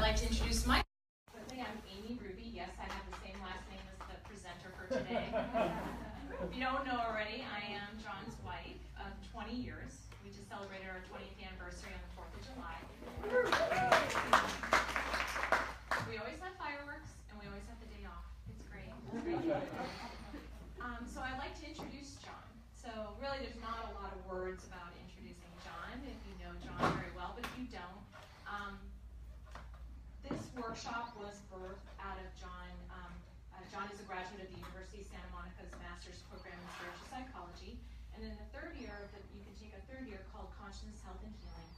like to introduce my quickly. I'm Amy Ruby. Yes, I have the same last name as the presenter for today. If you don't know already, I am John's wife of 20 years. We just celebrated our 20th anniversary on the 4th of July. We always have fireworks, and we always have the day off. It's great. So I'd like to introduce John. So really, there's not a lot of words about introducing John if you know John very well, but if you don't, this workshop was birthed out of John. John is a graduate of the University of Santa Monica's Master's Program in Spiritual Psychology. And in the third year, you can take a third year called Consciousness, Health, and Healing.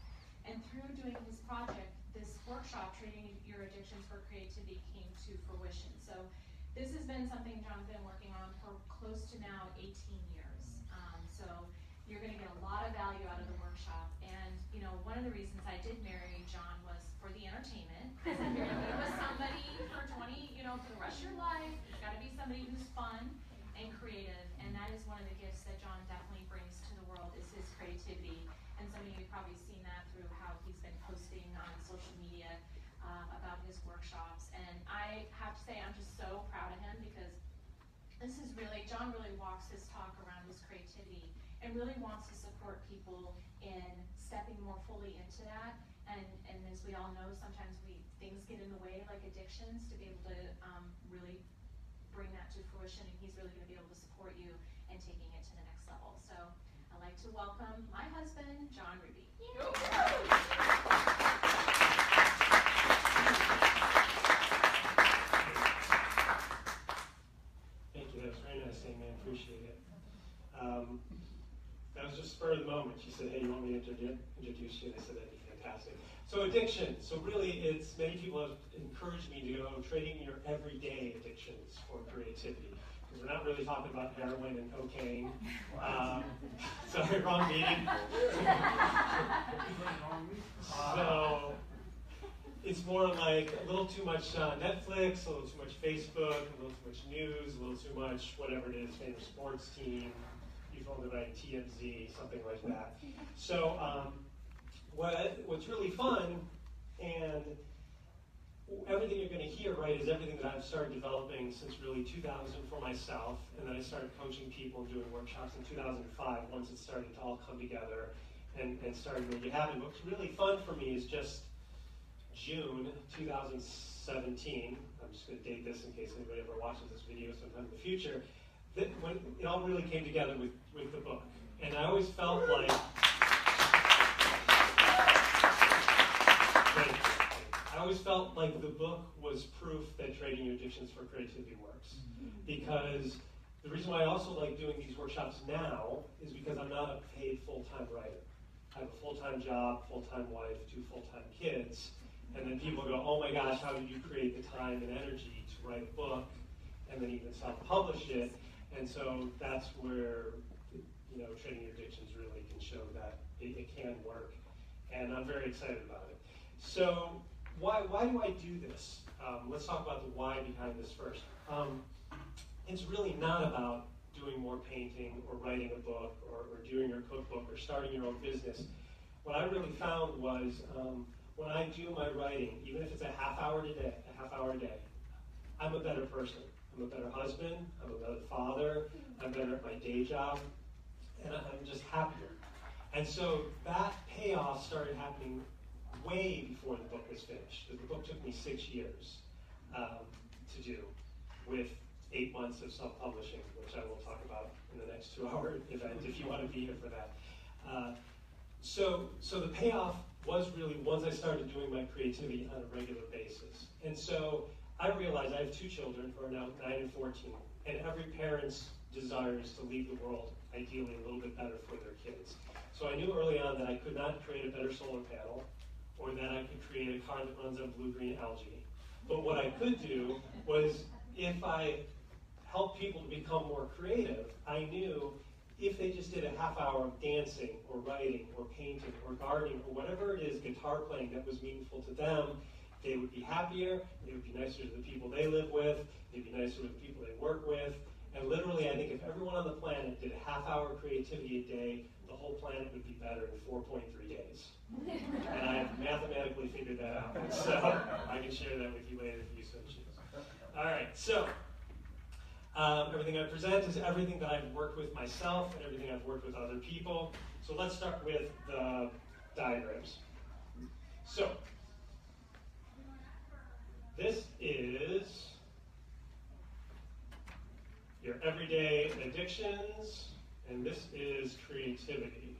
And through doing his project, this workshop, Trading Your Addictions for Creativity, came to fruition. So this has been something John's been working on for close to now 18 years. So you're going to get a lot of value out of the workshop. And, you know, one of the reasons I did marry John was for the entertainment. You're going to be with somebody for 20, for the rest of your life. There's got to be somebody who's fun and creative. And that is one of the gifts that John definitely brings to the world is his creativity. And some of you have probably seen that through how he's been posting on social media about his workshops. And I have to say, I'm just so proud of him because this is really, John really walks his talk around his creativity and really wants to support people in stepping more fully into that. And as we all know, sometimes things get in the way, like addictions, to be able to really bring that to fruition. And he's really going to be able to support you in taking it to the next level. So I'd like to welcome my husband, John Ruby. Thank you. That was very nice, Amy. I appreciate it. That was just spur of the moment. She said, hey, you want me to introduce you? And I said, that'd be fantastic. So addiction. So really, many people have encouraged me to go trading your everyday addictions for creativity. Because we're not really talking about heroin and cocaine. Sorry, wrong meeting. So it's more like a little too much Netflix, a little too much Facebook, a little too much news, a little too much whatever it is, favorite sports team, you've only like TMZ, something like that. So what's really fun, and everything you're going to hear, right, is everything that I've started developing since really 2000 for myself, and then I started coaching people and doing workshops in 2005 once it started to all come together and started really happening. What's really fun for me is just June 2017, I'm just going to date this in case anybody ever watches this video sometime in the future, that when it all really came together with the book. And I always felt like the book was proof that Trading Your Addictions for Creativity works. Because the reason why I also like doing these workshops now is because I'm not a paid full-time writer. I have a full-time job, full-time wife, 2 full-time kids. And then people go, oh my gosh, how did you create the time and energy to write a book and then even self-publish it? And so that's where, Trading Your Addictions really can show that it can work. And I'm very excited about it. So why do I do this? Let's talk about the why behind this first. It's really not about doing more painting or writing a book or doing your cookbook or starting your own business. What I really found was when I do my writing, even if it's a half hour a day, I'm a better person. I'm a better husband, I'm a better father, I'm better at my day job, and I'm just happier. And so that payoff started happening way before the book was finished. The book took me 6 years to do, with 8 months of self-publishing, which I will talk about in the next 2-hour event if you want to be here for that. So the payoff was really once I started doing my creativity on a regular basis. And so I realized I have 2 children who are now 9 and 14, and every parent's desire is to leave the world ideally a little bit better for their kids. So I knew early on that I could not create a better solar panel, or that I could create a car that runs on blue-green algae. But what I could do was, if I helped people to become more creative, I knew if they just did a half hour of dancing, or writing, or painting, or gardening, or whatever it is, guitar playing that was meaningful to them, they would be happier, they would be nicer to the people they live with, they'd be nicer to the people they work with, and literally I think if everyone on the planet did a half hour creativity a day, the whole planet would be better in 4.3 days. And I have mathematically figured that out. So I can share that with you later if you so choose. All right, so everything I present is everything that I've worked with myself and everything I've worked with other people. So let's start with the diagrams. So this is your everyday addictions, and this is creativity.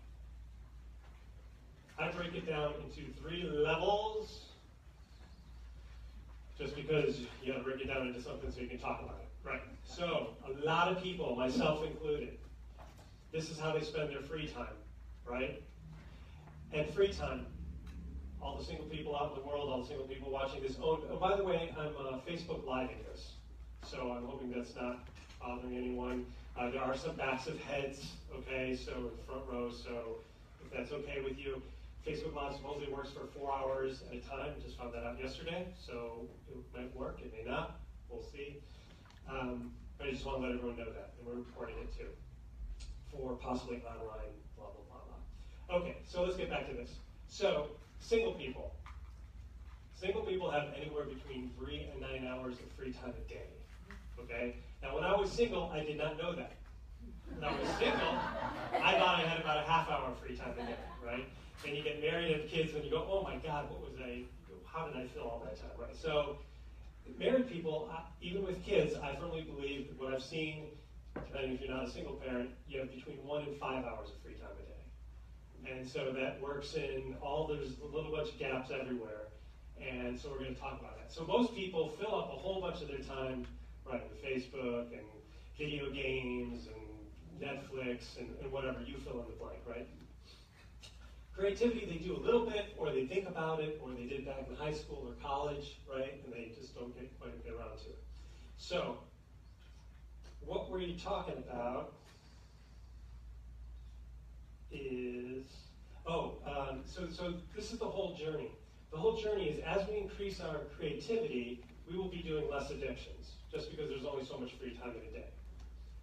I break it down into 3 levels, just because you got to break it down into something so you can talk about it. Right. So a lot of people, myself included, this is how they spend their free time, right? And free time, all the single people out in the world, all the single people watching this. Oh, by the way, I'm Facebook Living this, so I'm hoping that's not bothering anyone. There are some backs of heads, okay, so in front row, so if that's okay with you. Facebook Live supposedly works for 4 hours at a time. Just found that out yesterday, so it might work, it may not, we'll see. But I just want to let everyone know that, and we're reporting it too, for possibly online, blah, blah, blah, blah. Okay, so let's get back to this. So, single people. Single people have anywhere between 3 and 9 hours of free time a day, okay? Now, when I was single, I did not know that. When I was single, I thought I had about a half hour of free time a day, right? Then you get married and have kids, and you go, oh my God, how did I fill all that time, right? So, married people, even with kids, I firmly believe that what I've seen, depending if you're not a single parent, you have between 1 and 5 hours of free time a day. And so that works in there's a little bunch of gaps everywhere. And so we're going to talk about that. So most people fill up a whole bunch of their time, right, with Facebook and video games and Netflix and whatever, you fill in the blank, right? Creativity, they do a little bit, or they think about it, or they did back in high school or college, right? And they just don't quite get around to it. So, what were you talking about is, so this is the whole journey. The whole journey is as we increase our creativity, we will be doing less addictions, just because there's only so much free time in a day.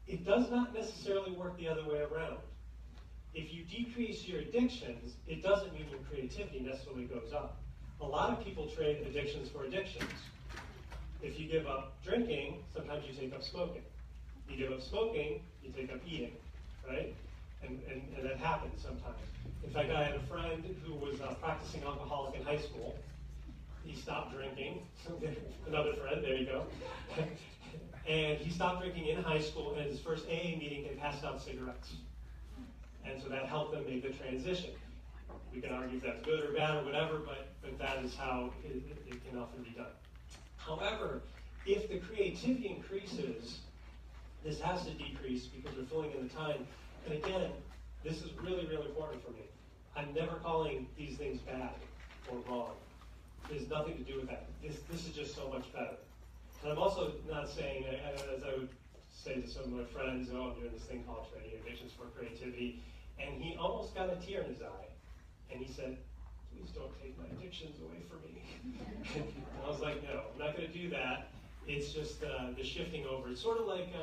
It does not necessarily work the other way around. If you decrease your addictions, it doesn't mean your creativity necessarily goes up. A lot of people trade addictions for addictions. If you give up drinking, sometimes you take up smoking. You give up smoking, you take up eating, right? And that happens sometimes. In fact, I had a friend who was practicing alcoholic in high school. He stopped drinking. Another friend, there you go. And he stopped drinking in high school, and at his first AA meeting, they passed out cigarettes. And so that helped them make the transition. We can argue if that's good or bad or whatever, but that is how it can often be done. However, if the creativity increases, this has to decrease because we're filling in the time. And again, this is really, really important for me. I'm never calling these things bad or wrong. There's nothing to do with that. This is just so much better. And I'm also not saying, as I would say to some of my friends, I'm doing this thing called Trading Addictions for Creativity, and he almost got a tear in his eye. And he said, please don't take my addictions away from me. And I was like, no, I'm not going to do that. It's just the shifting over. It's sort of like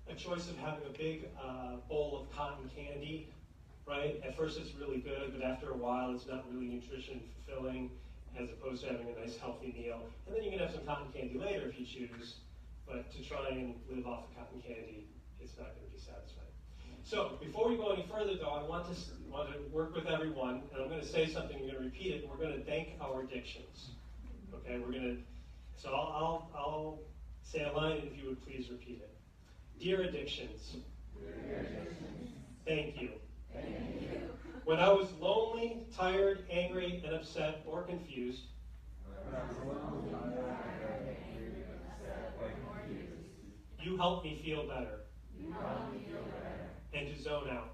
a choice of having a big bowl of cotton candy, right? At first it's really good, but after a while it's not really nutrition fulfilling as opposed to having a nice healthy meal. And then you can have some cotton candy later if you choose, but to try and live off of cotton candy, it's not going to be satisfying. So before we go any further though, I want to work with everyone, and I'm going to say something, I'm going to repeat it, and we're going to thank our addictions. Okay, so I'll say a line, and if you would please repeat it. Dear addictions, thank you. When I was lonely, tired, angry, and upset, or confused, you helped me feel better. And to zone out.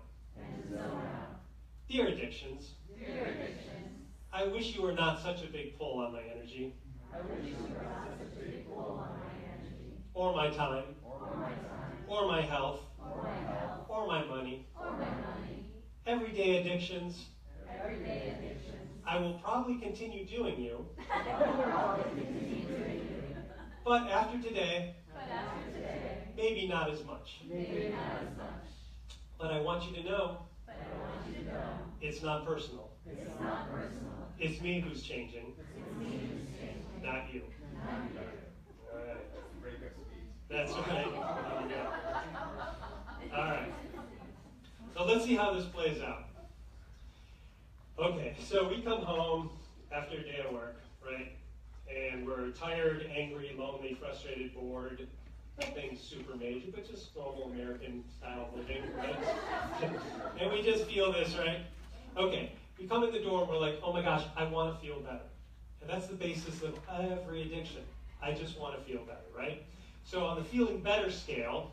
Dear addictions, I wish you were not such a big pull on my energy. Or my time. Or my health. Or my money. Everyday addictions. I will probably continue doing you. But after today, maybe not as much. But I want you to know, it's not personal. It's me who's changing. Not you. All right. Breakup speech. That's right. All right. So let's see how this plays out. Okay, so we come home after a day of work, right? And we're tired, angry, lonely, frustrated, bored. Nothing super major, but just normal American style of living, right? And we just feel this, right? Okay, we come in the door and we're like, oh my gosh, I want to feel better. And that's the basis of every addiction. I just want to feel better, right? So on the feeling better scale,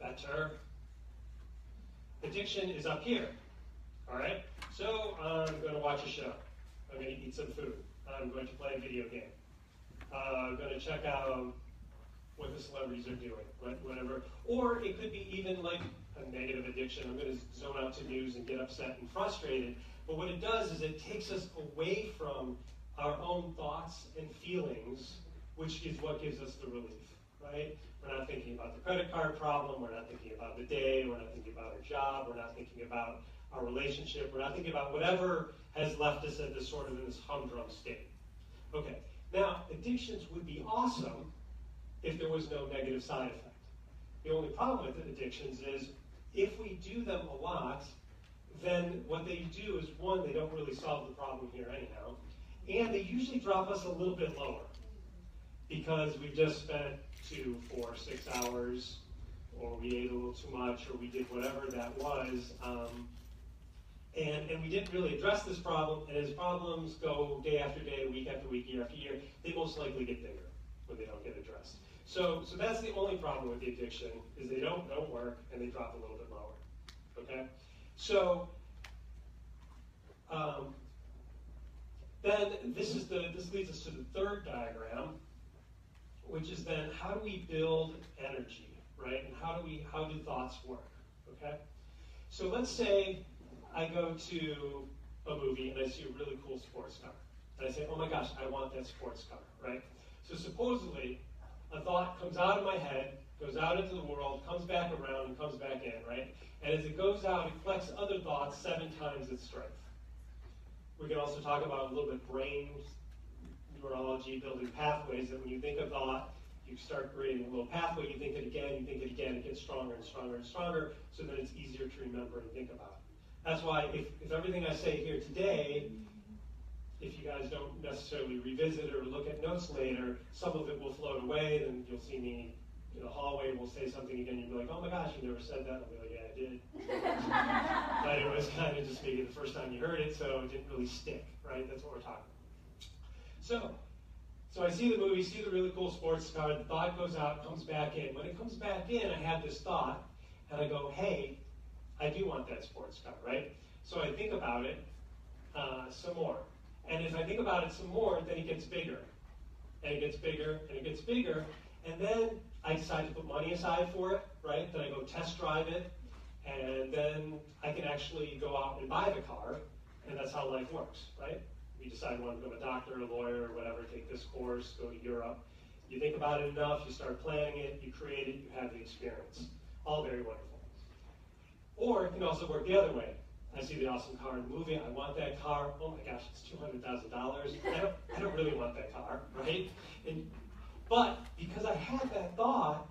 better, addiction is up here, all right? So I'm going to watch a show. I'm going to eat some food. I'm going to play a video game. I'm going to check out what the celebrities are doing, whatever. Or it could be even like a negative addiction. I'm going to zone out to news and get upset and frustrated. But what it does is it takes us away from our own thoughts and feelings, which is what gives us the relief, right? We're not thinking about the credit card problem. We're not thinking about the day. We're not thinking about our job. We're not thinking about our relationship. We're not thinking about whatever has left us at this sort of in this humdrum state. Okay, now addictions would be awesome if there was no negative side effect. The only problem with addictions is if we do them a lot, then what they do is, one, they don't really solve the problem here anyhow, and they usually drop us a little bit lower because we've just spent 2, 4, 6 hours, or we ate a little too much, or we did whatever that was, and we didn't really address this problem, and as problems go day after day, week after week, year after year, they most likely get bigger when they don't get addressed. So that's the only problem with the addiction, is they don't work, and they drop a little bit lower, okay? So then this leads us to the third diagram, which is then how do we build energy, right? And how do thoughts work, okay? So let's say I go to a movie and I see a really cool sports car. And I say, oh my gosh, I want that sports car, right? So supposedly, a thought comes out of my head, goes out into the world, comes back around, and comes back in, right? And as it goes out, it collects other thoughts 7 times its strength. We can also talk about a little bit brain neurology, building pathways, that when you think a thought, you start creating a little pathway, you think it again, it gets stronger and stronger and stronger, so that it's easier to remember and think about. That's why if everything I say here today, if you guys don't necessarily revisit or look at notes later, some of it will float away, then you'll see me in the hallway, we'll say something again, you'll be like, oh my gosh, you never said that. I'll be like, yeah, I did. But it was kind of just maybe the first time you heard it, so it didn't really stick, right? That's what we're talking about. So I see the movie, see the really cool sports car, the thought goes out, comes back in. When it comes back in, I have this thought, and I go, hey, I do want that sports car, right? So I think about it some more. And if I think about it some more, then it gets bigger. And it gets bigger, and it gets bigger. And then I decide to put money aside for it, right? Then I go test drive it. And then I can actually go out and buy the car. And that's how life works, right? We decide we want to become a doctor, a lawyer, or whatever, take this course, go to Europe. You think about it enough, you start planning it, you create it, you have the experience. All very wonderful. Or it can also work the other way. I see the awesome car in the movie, I want that car, oh my gosh, it's $200,000. I don't really want that car, right? But because I had that thought,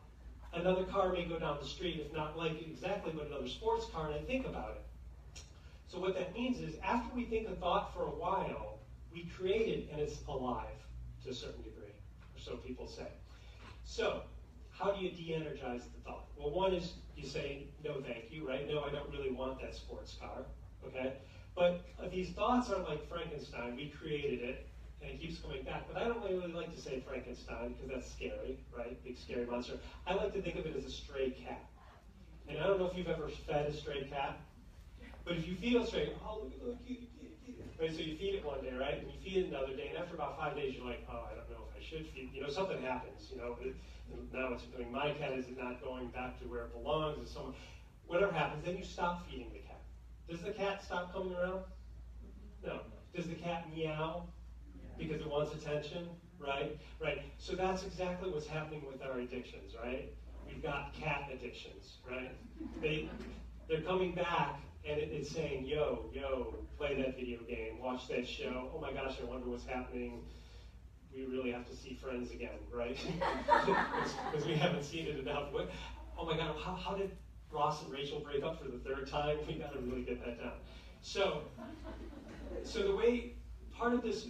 another car may go down the street, if not like it exactly, but another sports car, and I think about it. So what that means is after we think a thought for a while, we create it and it's alive to a certain degree, or so people say. So how do you de-energize the thought? Well, one is you say, no thank you, right? No, I don't really want that sports car, okay? But these thoughts are like Frankenstein. We created it, and it keeps coming back. But I don't really like to say Frankenstein because that's scary, right? Big scary monster. I like to think of it as a stray cat. And I don't know if you've ever fed a stray cat, but if you feed a stray, oh, look at the kitty, right? So you feed it one day, right? And you feed it another day, and after about 5 days, you're like, oh, I don't know if I should feed. Something happens, now it's doing my cat, is it not going back to where it belongs? Is someone, whatever happens, then you stop feeding the cat. Does the cat stop coming around? No. Does the cat meow because it wants attention? Right? Right. So that's exactly what's happening with our addictions, right? We've got cat addictions, right? They're coming back and it's saying, yo, play that video game, watch that show. Oh my gosh, I wonder what's happening. we really have to see Friends again, right? Because we haven't seen it enough. Oh my God, how did Ross and Rachel break up for the third time? We got to really get that down. So the way, part of this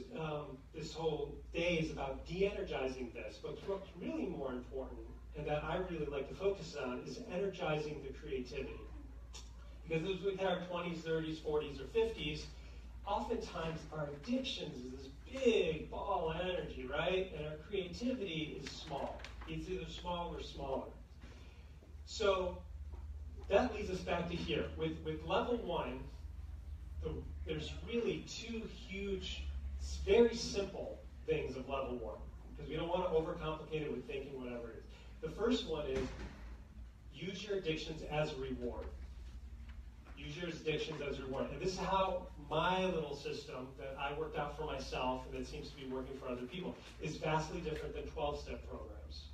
this whole day is about de-energizing this, but what's really more important, and that I really like to focus on, is energizing the creativity. Because as we hit our 20s, 30s, 40s, or 50s, oftentimes our addictions is this big ball of energy, right? And our creativity is small. It's either small or smaller. So that leads us back to here. With level 1, there's really 2 huge, very simple things of level 1, because we don't want to overcomplicate it with thinking whatever it is. The first one is use your addictions as a reward. Use your addictions as a reward. And this is how my little system that I worked out for myself and that seems to be working for other people is vastly different than 12-step programs.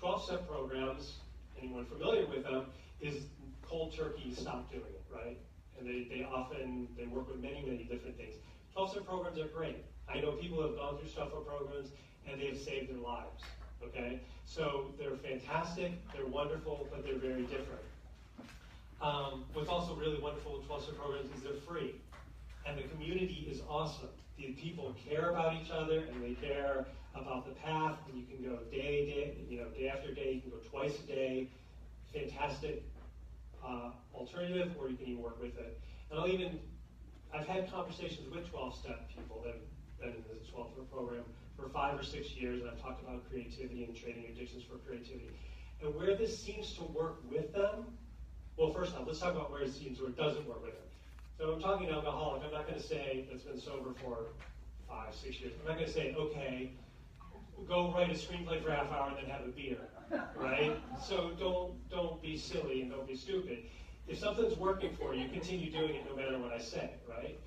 12-step programs, anyone familiar with them, is cold turkey, stop doing it, right? And they often work with many, many different things. 12-step programs are great. I know people who have gone through shuffle programs and they have saved their lives, okay? So they're fantastic, they're wonderful, but they're very different. What's also really wonderful with 12-step programs is they're free. And the community is awesome. The people care about each other and they care about the path, and you can go day after day, you can go twice a day. Fantastic alternative, or you can even work with it. And I've had conversations with 12-step people that have been in this 12-step program for 5 or 6 years, and I've talked about creativity and trading addictions for creativity. And where this seems to work with them, well, first off, let's talk about where it seems or it doesn't work with them. So I'm talking alcoholic. I'm not going to say that's been sober for 5, 6 years. I'm not going to say, okay, go write a screenplay for a half hour and then have a beer, right? So don't be silly and don't be stupid. If something's working for you, continue doing it no matter what I say, right?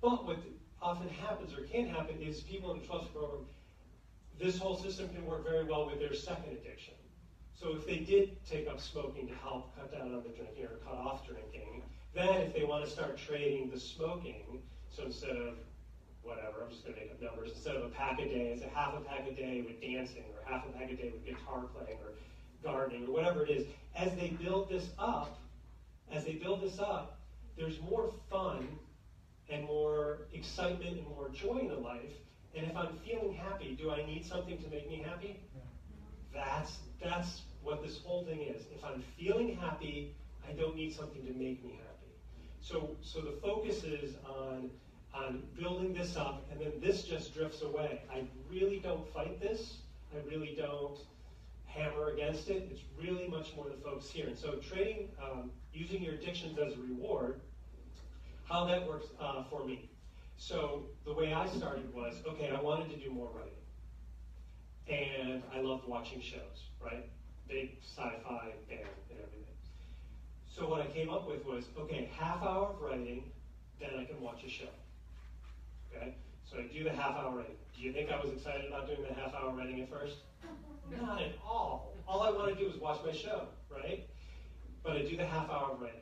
But what often happens or can happen is people in the 12-step program, this whole system can work very well with their second addiction. So if they did take up smoking to help cut down on the drinking or cut off drinking, then if they want to start trading the smoking, so instead of whatever, I'm just going to make up numbers, instead of a pack a day, it's a half a pack a day with dancing, or half a pack a day with guitar playing, or gardening, or whatever it is. As they build this up, there's more fun and more excitement and more joy in the life. And if I'm feeling happy, do I need something to make me happy? That's what this whole thing is. If I'm feeling happy, I don't need something to make me happy. So the focus is on building this up, and then this just drifts away. I really don't fight this. I really don't hammer against it. It's really much more the focus here. And so trading, using your addictions as a reward, how that works for me. So the way I started was, okay, I wanted to do more writing. And I loved watching shows, right? Big sci-fi, band, and everything. So what I came up with was, okay, half hour of writing, then I can watch a show. Okay? So I do the half hour writing. Do you think I was excited about doing the half hour writing at first? Not at all. All I want to do is watch my show, right? But I do the half hour of writing,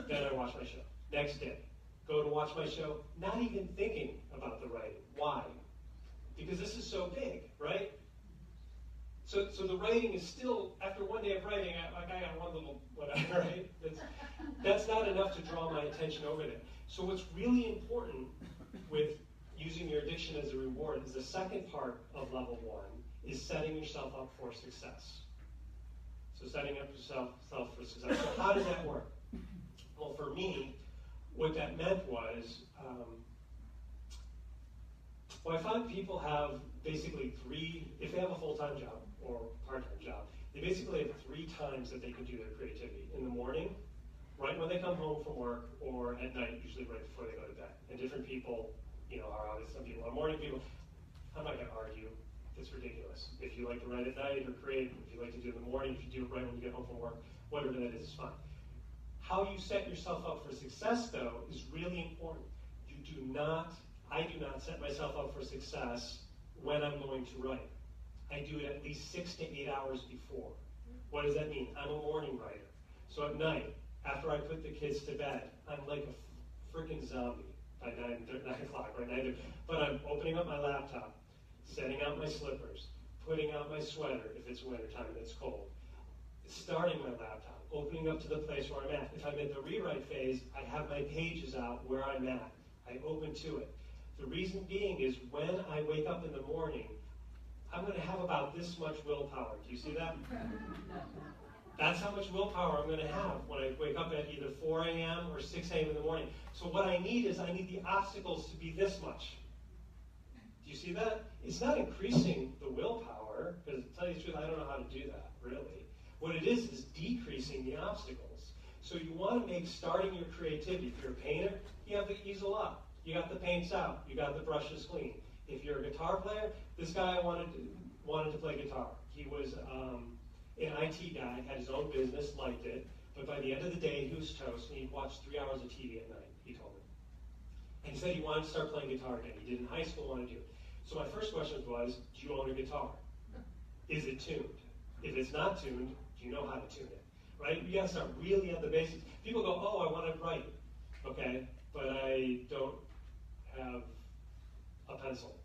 then I watch my show. Next day, go to watch my show, not even thinking about the writing. Why? Because this is so big, right? So the writing is still, after one day of writing, I got one little whatever, right? That's not enough to draw my attention over there. So what's really important with using your addiction as a reward is the second part of level 1 is setting yourself up for success. So setting up yourself for success. So how does that work? Well, for me, what that meant was, I find people have basically 3, if they have a full-time job or part-time job, they basically have 3 times that they can do their creativity. In the morning, right when they come home from work, or at night, usually right before they go to bed. And different people, are obviously some people are morning people. I'm not going to argue. It's ridiculous. If you like to write at night or create, if you like to do it in the morning, if you do it right when you get home from work, whatever that is fine. How you set yourself up for success, though, is really important. I do not set myself up for success when I'm going to write. I do it at least 6 to 8 hours before. What does that mean? I'm a morning writer. So at night, after I put the kids to bed, I'm like a freaking zombie by 9 o'clock, right? But I'm opening up my laptop. setting out my slippers, putting out my sweater if it's wintertime and it's cold, starting my laptop, opening up to the place where I'm at. If I'm in the rewrite phase, I have my pages out where I'm at. I open to it. The reason being is when I wake up in the morning, I'm going to have about this much willpower. Do you see that? That's how much willpower I'm going to have when I wake up at either 4 a.m. or 6 a.m. in the morning. So what I need is I need the obstacles to be this much. Do you see that? It's not increasing the willpower, because to tell you the truth, I don't know how to do that, really. What it is decreasing the obstacles. So you want to make starting your creativity. If you're a painter, you have the easel up. You got the paints out. You got the brushes clean. If you're a guitar player, this guy wanted to play guitar. He was an IT guy, had his own business, liked it, but by the end of the day, he was toast, and he'd watch 3 hours of TV at night, he told me. And he said he wanted to start playing guitar again. He did in high school, wanted to do it. So my first question was, do you own a guitar? Is it tuned? If it's not tuned, do you know how to tune it? Right? You got to start really at the basics. People go, oh, I want to write, okay, but I don't have a pencil.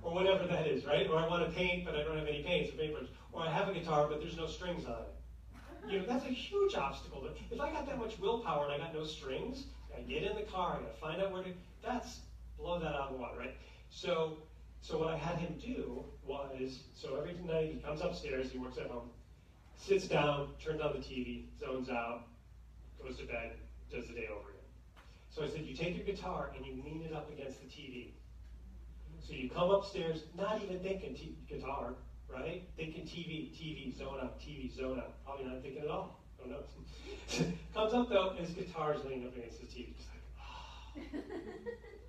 Or whatever that is, right? Or I want to paint, but I don't have any paints or paintbrushes. Or I have a guitar, but there's no strings on it. You know, that's a huge obstacle. If I got that much willpower and I got no strings, I get in the car, I got to find out where to, blow that out of the water, right? So what I had him do was, so every night he comes upstairs, he works at home, sits down, turns on the TV, zones out, goes to bed, does the day over again. So I said, you take your guitar and you lean it up against the TV. So you come upstairs, not even thinking guitar, right? Thinking TV, zone out, TV, zone out. Probably not thinking at all. Don't know. Comes up though, and his guitar's leaning up against his TV. Just like, oh.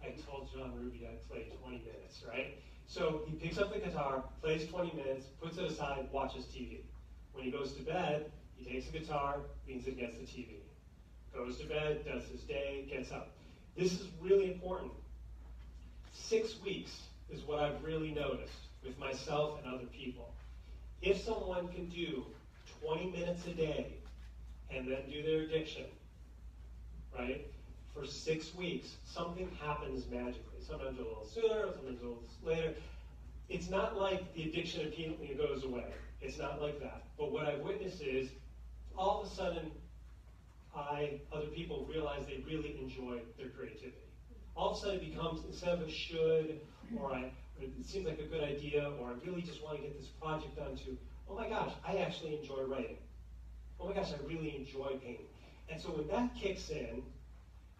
I told John Ruby I'd play 20 minutes, right? So he picks up the guitar, plays 20 minutes, puts it aside, watches TV. When he goes to bed, he takes the guitar, leans it against the TV. Goes to bed, does his day, gets up. This is really important. 6 weeks is what I've really noticed with myself and other people. If someone can do 20 minutes a day and then do their addiction, right, for 6 weeks, something happens magically. Sometimes a little sooner, sometimes a little later. It's not like the addiction immediately goes away. It's not like that. But what I've witnessed is, all of a sudden, other people realize they really enjoy their creativity. All of a sudden it becomes, instead of a should, or it seems like a good idea, or I really just want to get this project done, to, oh my gosh, I actually enjoy writing. Oh my gosh, I really enjoy painting. And so when that kicks in,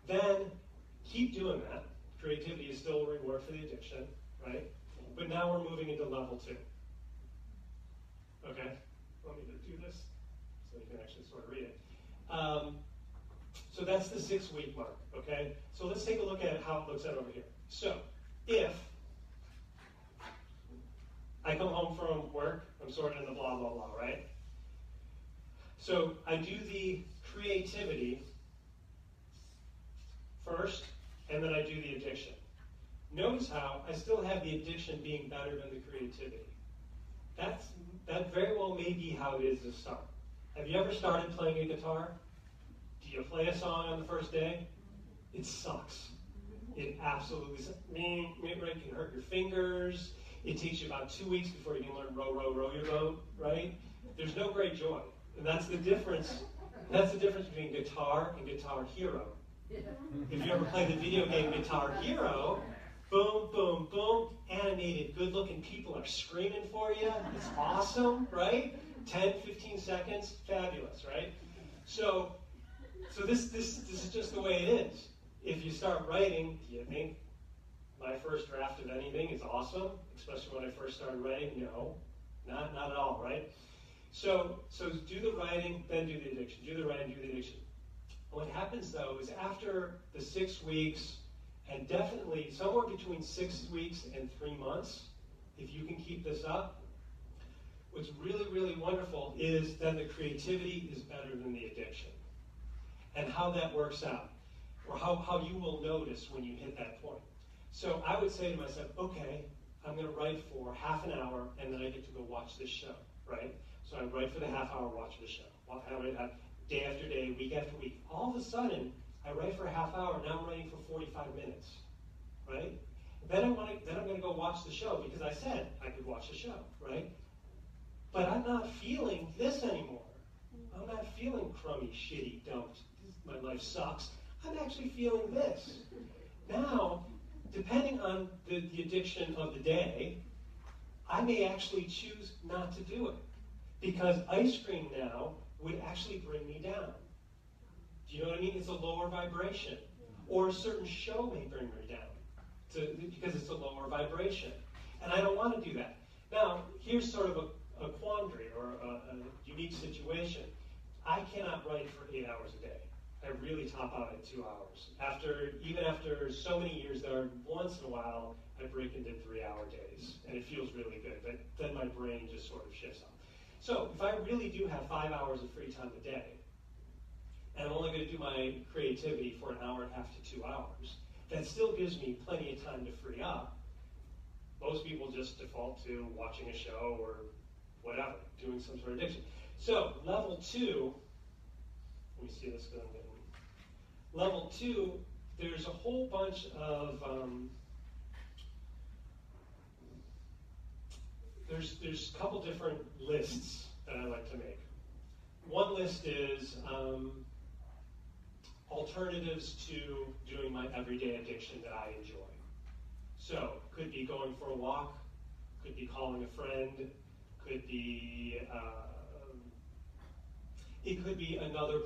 then keep doing that. Creativity is still a reward for the addiction, right? But now we're moving into level 2. Okay? Want me to do this so you can actually sort of read it. So that's the 6-week mark, okay? So let's take a look at how it looks at over here. So if I come home from work, I'm sorting the blah, blah, blah, right? So I do the creativity first, and then I do the addiction. Notice how I still have the addiction being better than the creativity. That very well may be how it is to start. Have you ever started playing a guitar? Do you play a song on the first day? It sucks. It absolutely sucks. It can hurt your fingers. It takes you about 2 weeks before you can learn row your boat, right? There's no great joy. And that's the difference. That's the difference between guitar and Guitar Hero. If you ever play the video game Guitar Hero, boom, boom, boom, animated, good-looking people are screaming for you. It's awesome, right? 10, 15 seconds, fabulous, right? So this is just the way it is. If you start writing, do you think my first draft of anything is awesome? Especially when I first started writing? No, not at all, right? So do the writing, then do the addiction. Do the writing, do the addiction. What happens, though, is after the 6 weeks, and definitely somewhere between 6 weeks and 3 months, if you can keep this up, what's really, really wonderful is then the creativity is better than the addiction. And how that works out, or how you will notice when you hit that point. So I would say to myself, okay, I'm going to write for half an hour, and then I get to go watch this show, right? So I write for the half hour, watch the show. I write day after day, week after week. All of a sudden, I write for a half hour, now I'm writing for 45 minutes, right? Then I'm going to go watch the show because I said I could watch the show, right? But I'm not feeling this anymore. I'm not feeling crummy, shitty, dumped. My life sucks. I'm actually feeling this. Now, depending on the addiction of the day, I may actually choose not to do it. Because ice cream now would actually bring me down. Do you know what I mean? It's a lower vibration. Or a certain show may bring me down because it's a lower vibration. And I don't want to do that. Now, here's sort of a quandary or a unique situation. I cannot write for 8 hours a day. I really top out at 2 hours. Even after so many years, there are once in a while I break into 3-hour days, and it feels really good. But then my brain just sort of shifts off. So if I really do have 5 hours of free time a day, and I'm only going to do my creativity for an hour and a half to 2 hours, that still gives me plenty of time to free up. Most people just default to watching a show or whatever, doing some sort of addiction. So level 2, let me see this because I'm getting. Level 2, there's a whole bunch of there's a couple different lists that I like to make. One list is alternatives to doing my everyday addiction that I enjoy. So, could be going for a walk, could be calling a friend, could be it could be another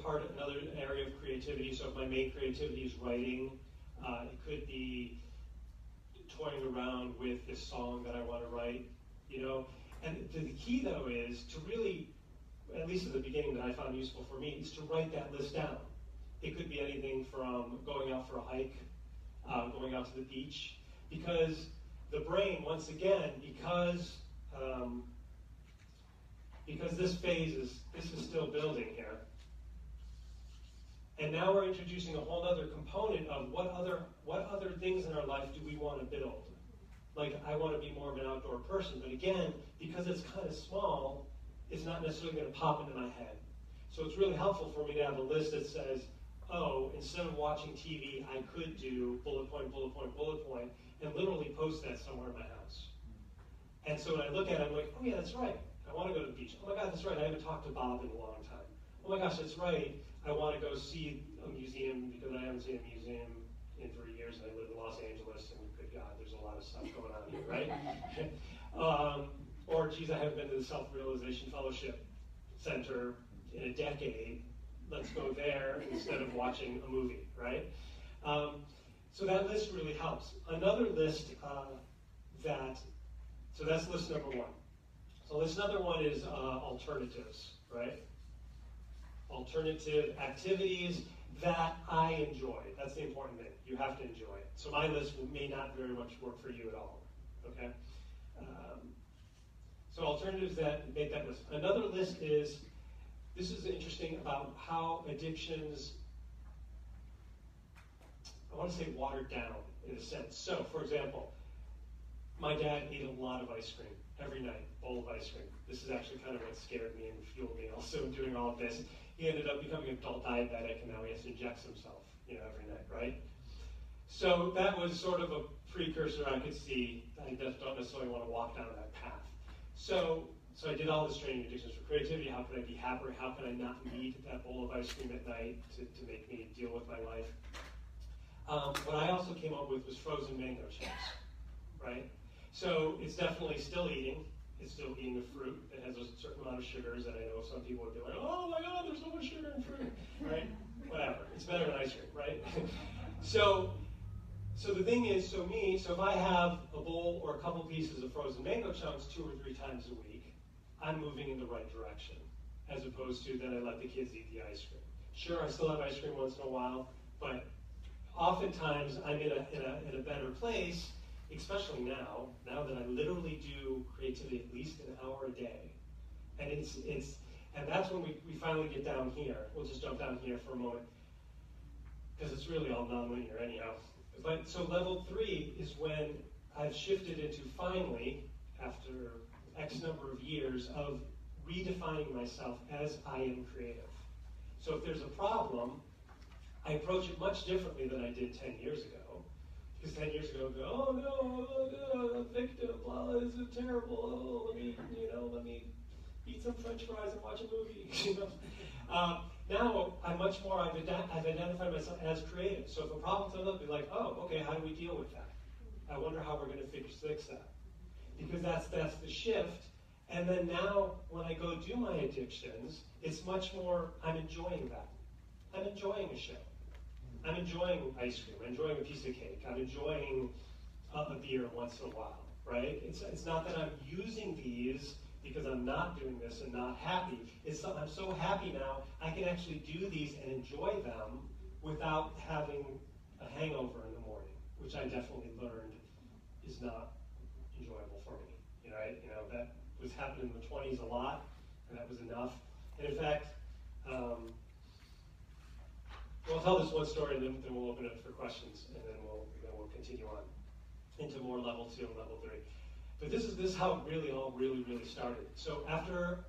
area of creativity. So if my main creativity is writing, it could be toying around with this song that I want to write, And the key, though, is to really, at least at the beginning that I found useful for me, is to write that list down. It could be anything from going out for a hike, going out to the beach, because the brain, once again, because this phase is still building here, and now we're introducing a whole other component of what other things in our life do we want to build. Like, I want to be more of an outdoor person, but again, because it's kind of small, it's not necessarily going to pop into my head. So it's really helpful for me to have a list that says, oh, instead of watching TV, I could do bullet point, bullet point, bullet point, and literally post that somewhere in my house. And so when I look at it, I'm like, oh yeah, that's right. I want to go to the beach. Oh my God, that's right. I haven't talked to Bob in a long time. Oh my gosh, that's right. I want to go see a museum because I haven't seen a museum in 3 years, and I live in Los Angeles, and good God, there's a lot of stuff going on here, right? Or, geez, I haven't been to the Self-Realization Fellowship Center in a decade. Let's go there instead of watching a movie, right? So that list really helps. Another list so that's list number 1. So list number 1 is alternatives, right? Alternative activities that I enjoy. That's the important thing. You have to enjoy it. So my list may not very much work for you at all, okay? So alternatives that make that list. Another list is, this is interesting about how addictions, I want to say watered down in a sense. So, for example, my dad ate a lot of ice cream every night, bowl of ice cream. This is actually kind of what scared me and fueled me also in doing all of this. He ended up becoming an adult diabetic, and now he has to inject himself, every night, right? So that was sort of a precursor I could see. I don't necessarily want to walk down that path. So I did all this training addictions for creativity. How can I be happier? How can I not need that bowl of ice cream at night to make me deal with my life? What I also came up with was frozen mango chips, right? So it's definitely still eating. It's still eating a fruit that has a certain amount of sugars, and I know some people would be like, oh my God, there's so much sugar in fruit, right? Whatever, it's better than ice cream, right? So the thing is, so if I have a bowl or a couple pieces of frozen mango chunks 2 or 3 times a week, I'm moving in the right direction, as opposed to then I let the kids eat the ice cream. Sure, I still have ice cream once in a while, but oftentimes I'm in a better place, especially now that I literally do creativity at least an hour a day. And and that's when we finally get down here. We'll just jump down here for a moment, because it's really all nonlinear anyhow. But so level 3 is when I've shifted into finally, after X number of years, of redefining myself as I am creative. So if there's a problem, I approach it much differently than I did 10 years ago. Because 10 years ago, I'd go, oh no, I'm a victim, blah, this is terrible, oh, let me eat some French fries and watch a movie, Now, I've identified myself as creative. So if a problem comes up, I'd be like, oh, okay, how do we deal with that? I wonder how we're going to fix that. Because that's the shift. And then now, when I go do my addictions, it's much more, I'm enjoying that. I'm enjoying a show. I'm enjoying ice cream. I'm enjoying a piece of cake. I'm enjoying a beer once in a while, right? It's not that I'm using these because I'm not doing this and not happy. I'm so happy now, I can actually do these and enjoy them without having a hangover in the morning, which I definitely learned is not enjoyable for me. That was happening in the 20s a lot, and that was enough. And in fact, we'll tell this one story, and then we'll open it up for questions, and then we'll continue on into more level 2 and level 3. But this is how it really started. So after,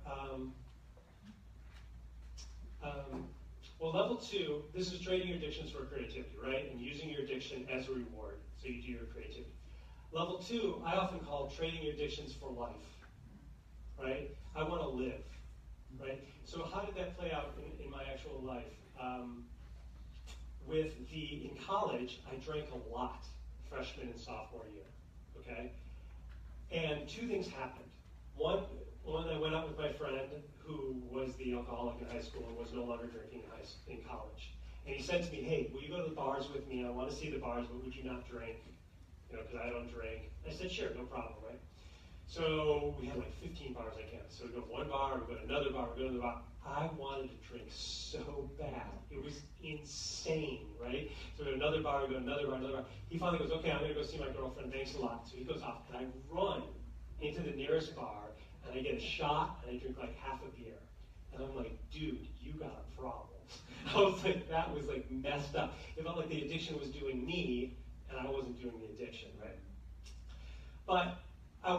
level 2, this is trading your addictions for creativity, right? And using your addiction as a reward, so you do your creativity. Level 2, I often call trading your addictions for life, right? I want to live, right? So how did that play out in my actual life? In college, I drank a lot, freshman and sophomore year, okay? And 2 things happened. One, I went out with my friend who was the alcoholic in high school and was no longer drinking in college. And he said to me, hey, will you go to the bars with me? I want to see the bars, but would you not drink? Because I don't drink. I said, sure, no problem, right? So we had like 15 bars I counted. So we go to one bar, we go to another bar, we go to another bar. I wanted to drink so bad. It was insane, right? So we go to another bar, we go to another bar, another bar. He finally goes, okay, I'm going to go see my girlfriend. Thanks a lot. So he goes off, and I run into the nearest bar, and I get a shot, and I drink like half a beer. And I'm like, dude, you got a problem. I was like, that was like messed up. It felt like the addiction was doing me, and I wasn't doing the addiction, right? But I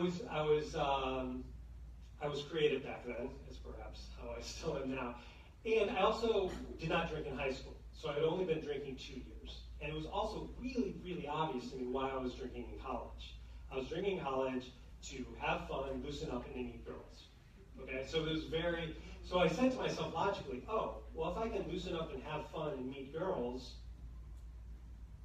was creative back then, as perhaps how I still am now. And I also did not drink in high school. So I had only been drinking 2 years. And it was also really, really obvious to me why I was drinking in college. I was drinking in college to have fun, loosen up, and then meet girls. Okay, so so I said to myself logically, oh, well, if I can loosen up and have fun and meet girls,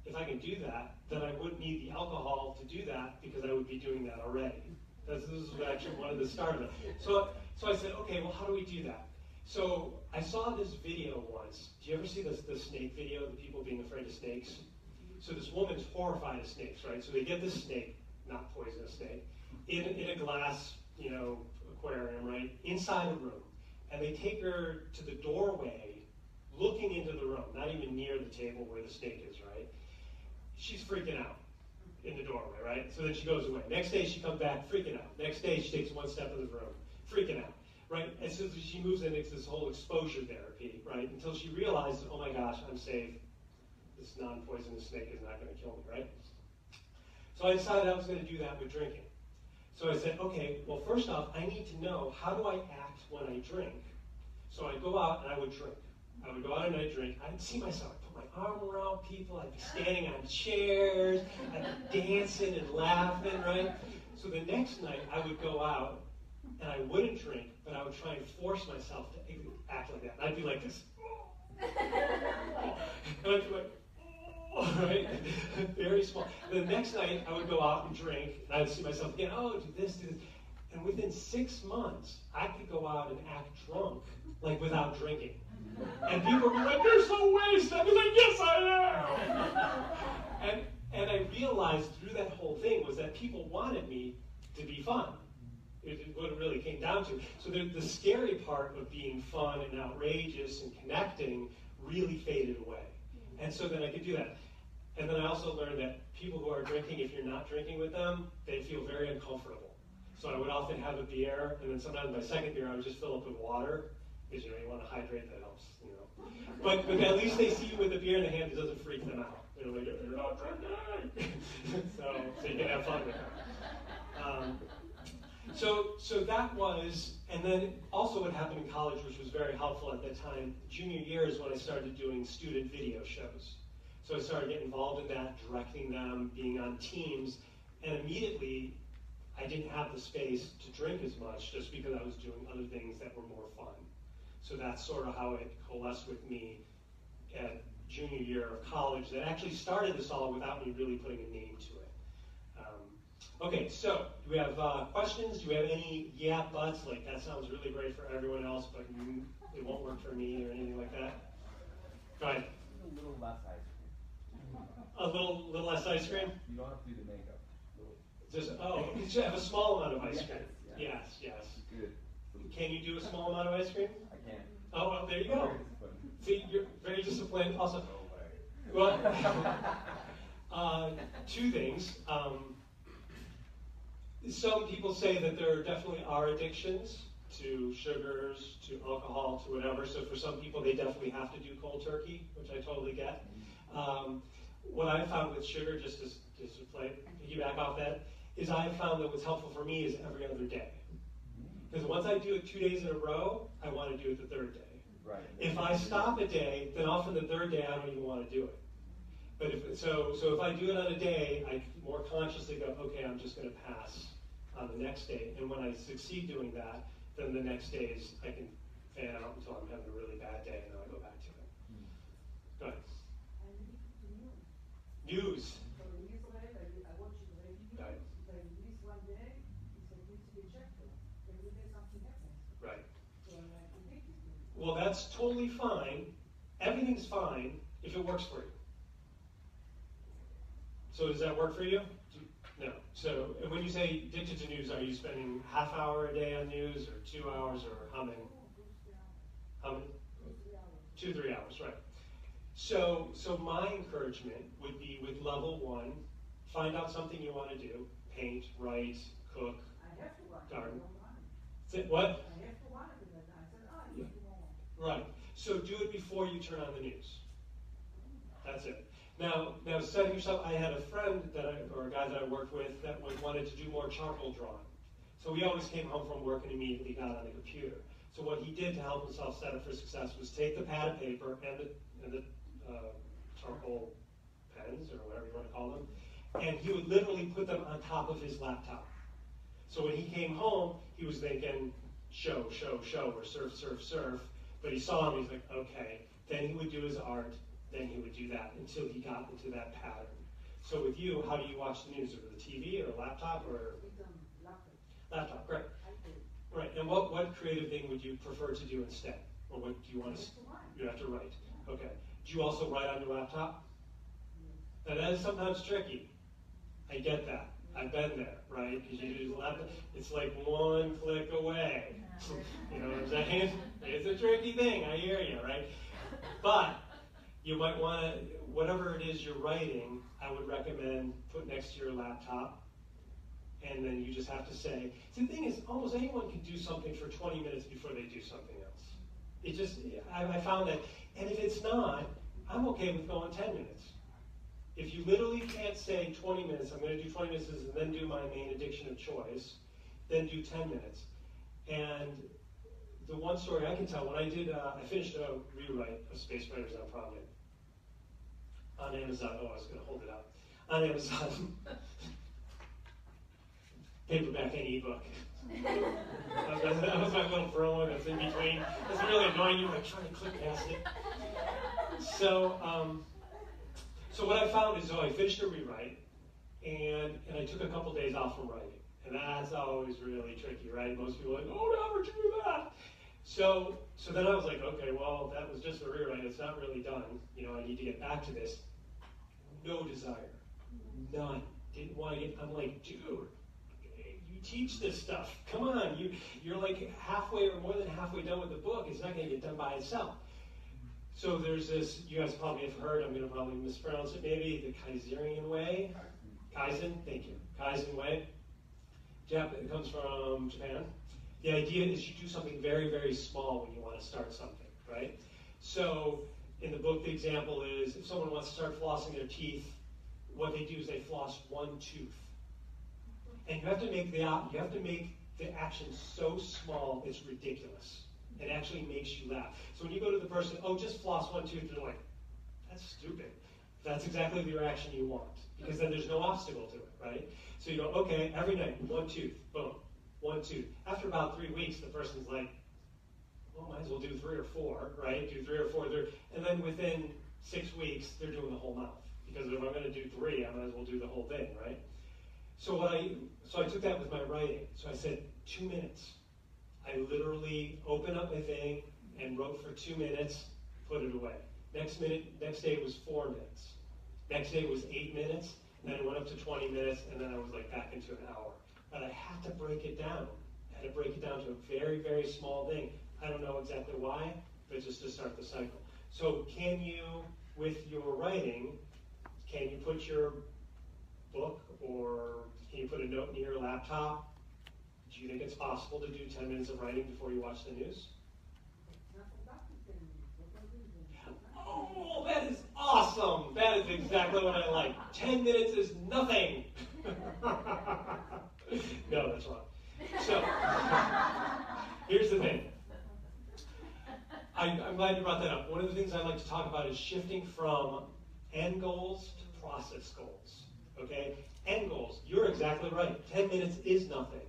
if I can do that, then I wouldn't need the alcohol to do that because I would be doing that already. This is actually one of the start of it. So I said, okay, well, how do we do that? So I saw this video once. Do you ever see the snake video, the people being afraid of snakes? So this woman's horrified of snakes, right? So they get this snake, not poisonous snake, in a glass, aquarium, right, inside a room. And they take her to the doorway, looking into the room, not even near the table where the snake is, right? She's freaking out in the doorway, right? So then she goes away. Next day she comes back, freaking out. Next day she takes one step in the room, freaking out, right? And so she moves into this whole exposure therapy, right? Until she realizes, oh my gosh, I'm safe. This non-poisonous snake is not going to kill me, right? So I decided I was going to do that with drinking. So I said, okay, well, first off, I need to know, how do I act when I drink? So I'd go out and I would drink. I would go out and I'd drink. I'd see myself. I'd put my arm around people. I'd be standing on chairs. I'd be dancing and laughing, right? So the next night, I would go out and I wouldn't drink, but I would try and force myself to act like that. And I'd be like this. And I'd be like, right? Very small. The next night, I would go out and drink, and I would see myself again, oh, do this, do this. And within 6 months, I could go out and act drunk, like without drinking. And people would be like, you're so wasted. I'd be like, yes, I am. And I realized through that whole thing was that people wanted me to be fun. What it really came down to. So the scary part of being fun and outrageous and connecting really faded away. And so then I could do that. And then I also learned that people who are drinking, if you're not drinking with them, they feel very uncomfortable. So I would often have a beer, and then sometimes my second beer I would just fill up with water, because you want to hydrate, that helps, But at least they see you with a beer in the hand, it doesn't freak them out. They're like, you're not drinking! so you can have fun with them. So that was, and then also what happened in college, which was very helpful at that time, junior year is when I started doing student video shows. So I started getting involved in that, directing them, being on teams, and immediately I didn't have the space to drink as much just because I was doing other things that were more fun. So that's sort of how it coalesced with me at junior year of college. That actually started this all without me really putting a name to it. Okay, so do we have questions? Do we have any yeah buts? Like that sounds really great for everyone else, but it won't work for me or anything like that? Go ahead. A little less ice cream. A little less ice cream? You don't have to do the makeup. You should have a small amount of ice cream. Yes. Yes. Good. Can you do a small amount of ice cream? I can. Oh, well, there you go. Very disciplined. See, you're very disciplined. Also, No way. well, two things. Some people say that there definitely are addictions to sugars, to alcohol, to whatever. So for some people, they definitely have to do cold turkey, which I totally get. What I found with sugar, just to piggyback off that, is I found that what's helpful for me is every other day. Because once I do it 2 days in a row, I want to do it the third day. Right. If I stop a day, then often the third day I don't even want to do it. But if I do it on a day, I more consciously go, okay, I'm just going to pass on the next day. And when I succeed doing that, then the next days I can fan out until I'm having a really bad day, and then I go back to it. Go ahead. News. Right. Well, that's totally fine. Everything's fine if it works for you. So does that work for you? No. So when you say addicted to news, are you spending half hour a day on news, or 2 hours, or how many? How many? 2, 3 hours, right. So my encouragement would be with level 1, find out something you want to do, paint, write, cook, garden. What? Right. So do it before you turn on the news. That's it. Now setting yourself, I had a friend or a guy that I worked with that wanted to do more charcoal drawing. So he always came home from work and immediately got on the computer. So what he did to help himself set up for success was take the pad of paper and the charcoal pens, or whatever you want to call them, and he would literally put them on top of his laptop. So when he came home, he was thinking show, or surf, but he saw him, he's like, okay. Then he would do his art, then he would do that until he got into that pattern. So with you, how do you watch the news? Over the TV or laptop or? Laptop, great. Right, and what creative thing would you prefer to do instead? Or what do you want to? You have to write. Okay. Do you also write on your laptop? Now that is sometimes tricky. I get that. I've been there, right? Because you use laptop, it's like one click away. You know what I'm saying? It's a tricky thing, I hear you, right? But you might want to, whatever it is you're writing, I would recommend put next to your laptop, and then you just have to say, see, the thing is, almost anyone can do something for 20 minutes before they do something else. It just, I found that, and if it's not, I'm okay with going 10 minutes. If you literally can't say 20 minutes, I'm going to do 20 minutes and then do my main addiction of choice, then do 10 minutes. And the one story I can tell, when I finished a rewrite of Space Raiders on Prominent on Amazon. Oh, I was going to hold it up. On Amazon. Paperback and ebook. That was my little promo that's in between. It's really annoying. You're like trying to click past it. So what I found is, I finished a rewrite, and I took a couple days off from writing. And that's always really tricky, right? Most people are like, oh, never do that. So then I was like, okay, well, that was just a rewrite. It's not really done. I need to get back to this. No desire. None. Didn't want to get, I'm like, dude, you teach this stuff. Come on. You're like halfway or more than halfway done with the book. It's not going to get done by itself. So there's this, you guys probably have heard, I'm going to probably mispronounce it maybe, the Kaiserian way. Kaizen, thank you. Kaizen way. It comes from Japan. The idea is you do something very, very small when you want to start something, right? So in the book, the example is if someone wants to start flossing their teeth, what they do is they floss one tooth. And you have to make the action so small it's ridiculous. It actually makes you laugh. So when you go to the person, oh, just floss one tooth, they're like, that's stupid. That's exactly the reaction you want, because then there's no obstacle to it, right? So you go, okay, every night, one tooth, boom, one tooth. After about 3 weeks, the person's like, well, might as well do 3 or 4, right? Do 3 or 4, and then within 6 weeks, they're doing the whole mouth. Because if I'm going to do 3, I might as well do the whole thing, right? So I took that with my writing. So I said 2 minutes. I literally opened up my thing and wrote for 2 minutes, put it away. Next day it was 4 minutes. Next day it was 8 minutes, and then it went up to 20 minutes, and then I was like back into an hour. But I had to break it down. I had to break it down to a very, very small thing. I don't know exactly why, but just to start the cycle. So can you, with your writing, can you put your book or can you put a note in your laptop? Do you think it's possible to do 10 minutes of writing before you watch the news? Oh, that is awesome. That is exactly what I like. 10 minutes is nothing. No, that's wrong. So, here's the thing. I'm glad you brought that up. One of the things I like to talk about is shifting from end goals to process goals. Okay? End goals, you're exactly right. 10 minutes is nothing.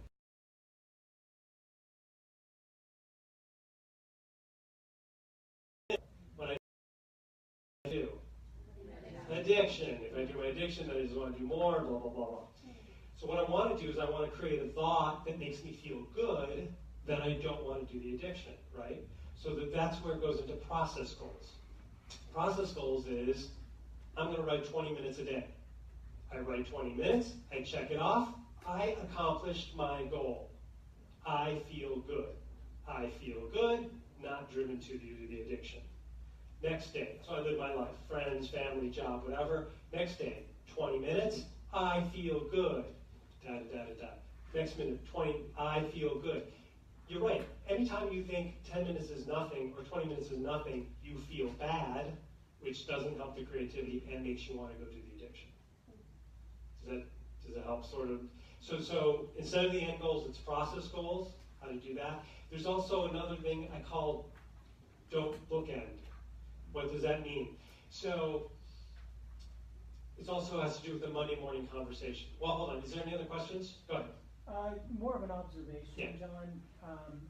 What I do. Addiction. If I do my addiction, then I just want to do more, blah, blah, blah, blah. So what I want to do is I want to create a thought that makes me feel good that I don't want to do the addiction, right? So that's where it goes into process goals. Process goals is, I'm going to write 20 minutes a day. I write 20 minutes, I check it off, I accomplished my goal. I feel good. I feel good, not driven to do the addiction. Next day, so I live my life, friends, family, job, whatever. Next day, 20 minutes, I feel good. Da, da, da, da. Next minute, 20, I feel good. You're right. Anytime you think 10 minutes is nothing or 20 minutes is nothing, you feel bad, which doesn't help the creativity and makes you want to go do the addiction. Does that help sort of? So instead of the end goals, it's process goals, how to do that. There's also another thing I call don't bookend. What does that mean? So it also has to do with the Monday morning conversation. Well, hold on. Is there any other questions? Go ahead. More of an observation, Yeah. John.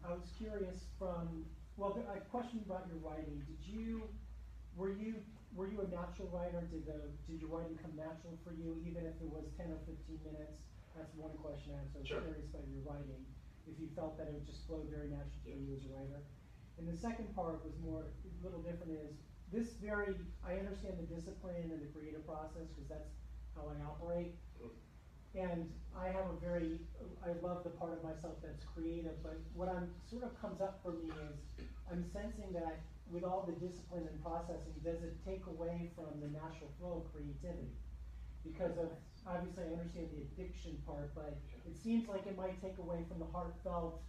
I was curious a question about your writing. Were you a natural writer? Did your writing come natural for you, even if it was 10 or 15 minutes? That's one question I had, so I was Sure. curious about your writing, if you felt that it would just flow very naturally for you as a writer. And the second part was a little different, I understand the discipline and the creative process, because that's how I operate. And I love the part of myself that's creative, but what sort of comes up for me is, I'm sensing that with all the discipline and processing, does it take away from the natural flow of creativity? Because obviously I understand the addiction part, but it seems like it might take away from the heartfelt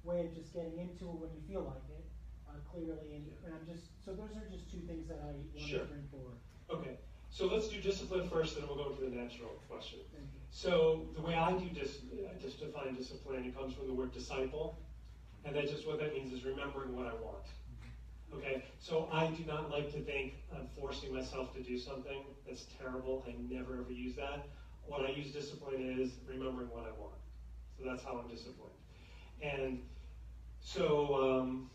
way of just getting into it when you feel like it, clearly, so those are just two things that I want Sure. to bring forward. Okay. So let's do discipline first, then we'll go to the natural question. Thank you. So the way I do just define discipline, it comes from the word disciple, and that's just what that means is remembering what I want. Okay, so I do not like to think I'm forcing myself to do something. That's terrible. I never ever use that. What I use discipline is remembering what I want. So that's how I'm disciplined. And so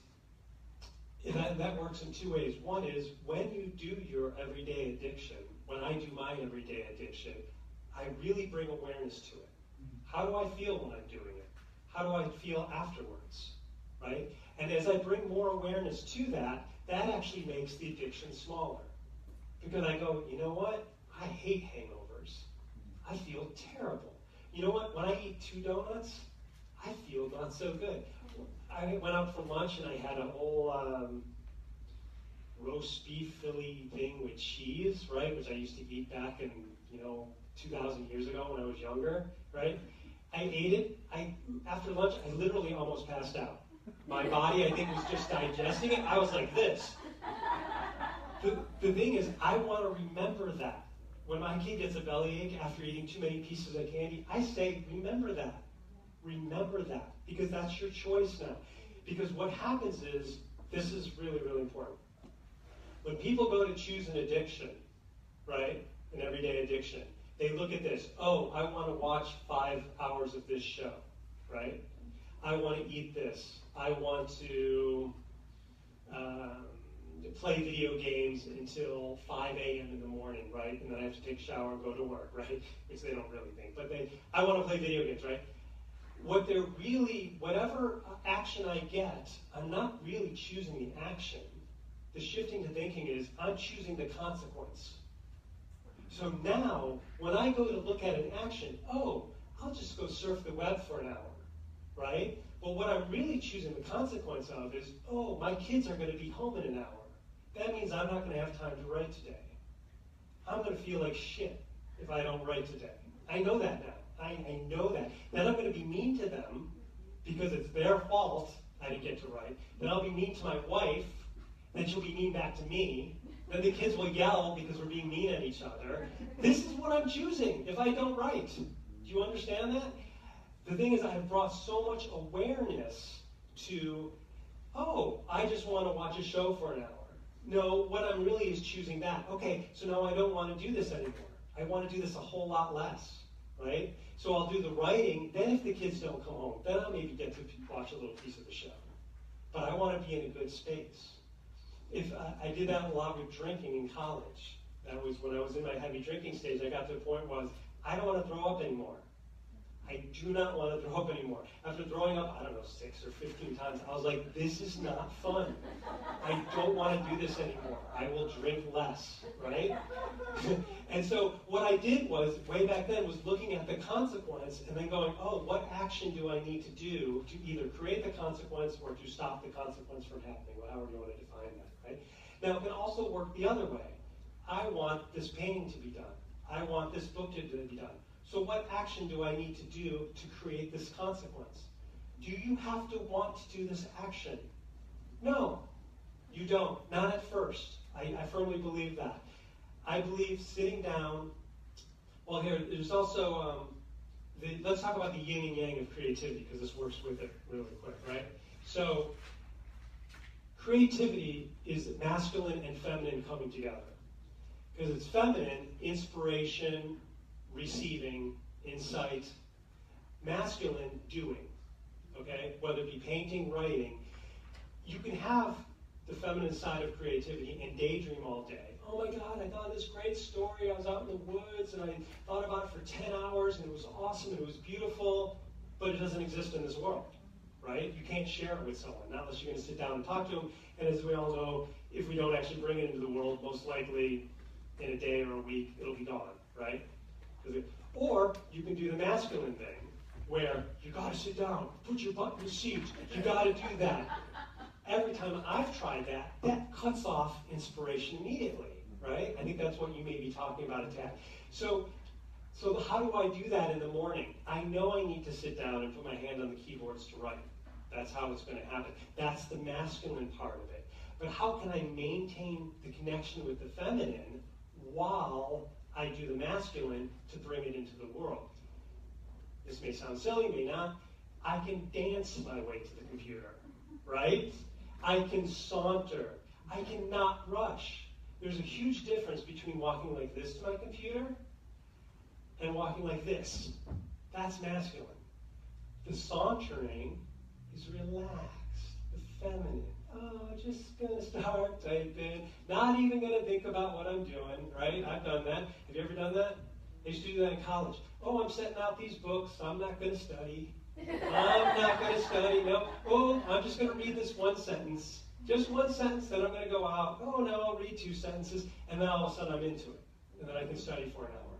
that works in two ways. One is when you do your everyday addiction, when I do my everyday addiction, I really bring awareness to it. How do I feel when I'm doing it? How do I feel afterwards? Right? And as I bring more awareness to that, that actually makes the addiction smaller. Because I go, you know what? I hate hangovers. I feel terrible. You know what? When I eat 2 donuts, I feel not so good. I went out for lunch and I had a whole roast beef Philly thing with cheese, right? Which I used to eat back in, 2,000 years ago when I was younger, right? I ate it. After lunch, I literally almost passed out. My body, I think, was just digesting it. I was like this. The thing is, I want to remember that. When my kid gets a bellyache after eating too many pieces of candy, I say, remember that. Remember that. Because that's your choice now. Because what happens is, this is really, really important. When people go to choose an addiction, right? An everyday addiction. They look at this, oh, I want to watch 5 hours of this show, right? I want to eat this. I want to play video games until 5 a.m. in the morning, right? And then I have to take a shower and go to work, right? Which they don't really think. But I want to play video games, right? Whatever action I get, I'm not really choosing the action. The shifting to thinking is, I'm choosing the consequence. So now, when I go to look at an action, oh, I'll just go surf the web for an hour, right? But what I'm really choosing the consequence of is, oh, my kids are going to be home in an hour. That means I'm not going to have time to write today. I'm going to feel like shit if I don't write today. I know that now. I know that. Then I'm going to be mean to them because it's their fault I didn't get to write. Then I'll be mean to my wife. Then she'll be mean back to me. Then the kids will yell because we're being mean at each other. This is what I'm choosing if I don't write. Do you understand that? The thing is, I have brought so much awareness to, oh, I just want to watch a show for an hour. No, what I'm really is choosing that. Okay, so now I don't want to do this anymore. I want to do this a whole lot less, right? So I'll do the writing. Then if the kids don't come home, then I'll maybe get to watch a little piece of the show. But I want to be in a good space. If I did that a lot with drinking in college. That was when I was in my heavy drinking stage. I got to a point where I don't want to throw up anymore. I do not want to throw up anymore. After throwing up, 6 or 15 times, I was like, this is not fun. I don't want to do this anymore. I will drink less, right? And so what I did was, way back then, was looking at the consequence and then going, oh, what action do I need to do to either create the consequence or to stop the consequence from happening, however you want to define that, right? Now, it can also work the other way. I want this painting to be done. I want this book to be done. So what action do I need to do to create this consequence? Do you have to want to do this action? No, you don't. Not at first. I firmly believe that. I believe sitting down, well here, there's also, let's talk about the yin and yang of creativity, because this works with it really quick, right? So, creativity is masculine and feminine coming together. Because it's feminine, inspiration, receiving, insight, masculine, doing, okay? Whether it be painting, writing. You can have the feminine side of creativity and daydream all day. Oh my God, I thought of this great story. I was out in the woods and I thought about it for 10 hours and it was awesome and it was beautiful, but it doesn't exist in this world, right? You can't share it with someone, not unless you're going to sit down and talk to them. And as we all know, if we don't actually bring it into the world, most likely in a day or a week, it'll be gone, right? Or you can do the masculine thing, where you got to sit down, put your butt in the seat, you got to do that. Every time I've tried that, that cuts off inspiration immediately, right? I think that's what you may be talking about, Attack. So how do I do that in the morning? I know I need to sit down and put my hand on the keyboards to write. That's how it's going to happen. That's the masculine part of it. But how can I maintain the connection with the feminine while I do the masculine to bring it into the world? This may sound silly, may not. I can dance my way to the computer, right? I can saunter. I cannot rush. There's a huge difference between walking like this to my computer and walking like this. That's masculine. The sauntering is relaxed, the feminine. Oh, just gonna start typing, not even gonna think about what I'm doing, right? I've done that. Have you ever done that? I used to do that in college. Oh, I'm setting out these books, I'm not gonna study. I'm not gonna study, no. Oh, I'm just gonna read this one sentence. Just one sentence, then I'm gonna go out. Oh, no, I'll read 2 sentences, and then all of a sudden I'm into it. And then I can study for an hour.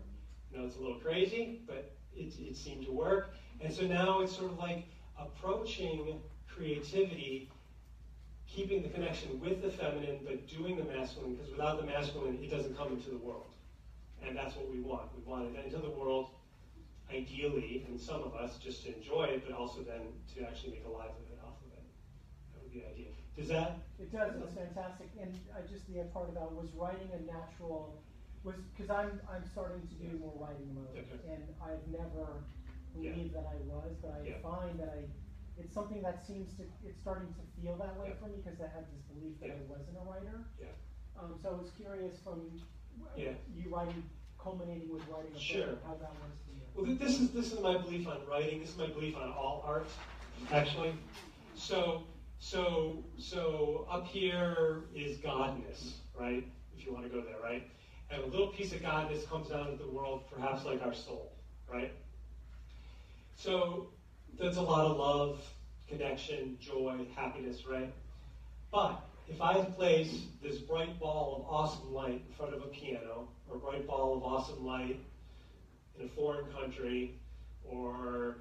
You know, it's a little crazy, but it seemed to work. And so now it's sort of like approaching creativity, keeping the connection with the feminine, but doing the masculine, because without the masculine, it doesn't come into the world. And that's what we want. We want it into the world, ideally, and some of us, just to enjoy it, but also then to actually make a livelihood off of it. That would be the idea. Does that? It does, it's fantastic. And just the other part about was writing a natural, was, because I'm starting to do more writing mode, Okay. and I've never believed that I was, but I find that it's something that it's starting to feel that way for me, because I had this belief that I wasn't a writer. Yeah. So I was curious from Yeah. You writing, culminating with writing a Sure. book, how that works for you. Well, this is my belief on writing. This is my belief on all art, actually. So up here is godness, right? If you want to go there, right? And a little piece of godness comes out into the world, perhaps like our soul, right? So that's a lot of love, connection, joy, happiness, right? But if I place this bright ball of awesome light in front of a piano, or a bright ball of awesome light in a foreign country, or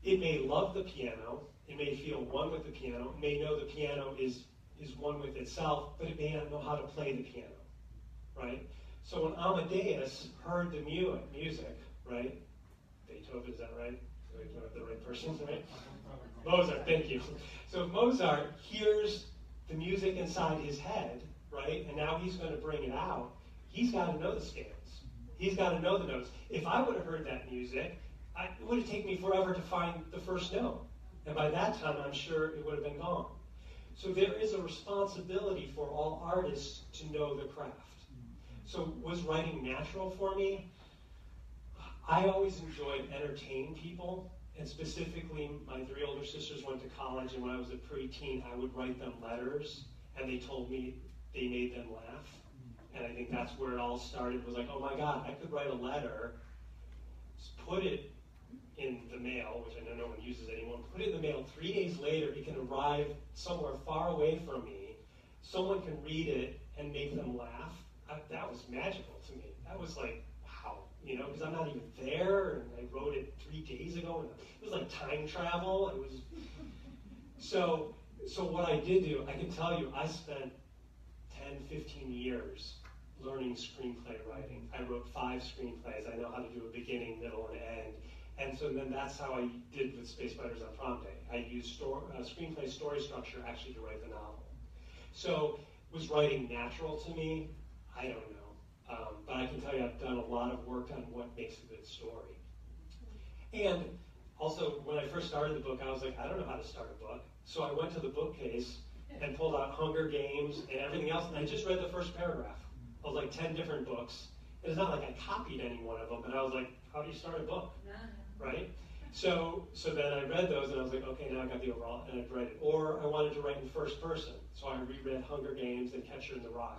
it may love the piano, it may feel one with the piano, it may know the piano is one with itself, but it may not know how to play the piano, right? So when Amadeus heard the music, right? Beethoven, is that right? Do I have the right person, right? Mozart, thank you. So if Mozart hears the music inside his head, right, and now he's going to bring it out, he's got to know the scales. He's got to know the notes. If I would have heard that music, it would have taken me forever to find the first note. And by that time, I'm sure it would have been gone. So there is a responsibility for all artists to know the craft. So was writing natural for me? I always enjoyed entertaining people, and specifically my 3 older sisters went to college, and when I was a preteen, I would write them letters, and they told me they made them laugh. And I think that's where it all started, was like, oh my God, I could write a letter, put it in the mail, which I know no one uses anymore, put it in the mail, 3 days later, it can arrive somewhere far away from me, someone can read it and make them laugh. That was magical to me. That was like, wow, you know, because I'm not even there, and I wrote it 3 days ago, and it was like time travel. It was so what I did do, I can tell you, I spent 10, 15 years learning screenplay writing. I wrote 5 screenplays. I know how to do a beginning, middle, and end. And so then that's how I did with Space Fighters on Prom Day. I used screenplay story structure actually to write the novel. So was writing natural to me? I don't know. But I can tell you I've done a lot of work on what makes a good story. And also, when I first started the book, I was like, I don't know how to start a book. So I went to the bookcase and pulled out Hunger Games and everything else, and I just read the first paragraph of like 10 different books. And it's not like I copied any one of them, but I was like, how do you start a book? Right? So then I read those, and I was like, okay, now I got the overall, and I've read it. Or I wanted to write in first person, so I reread Hunger Games and Catcher in the Rye.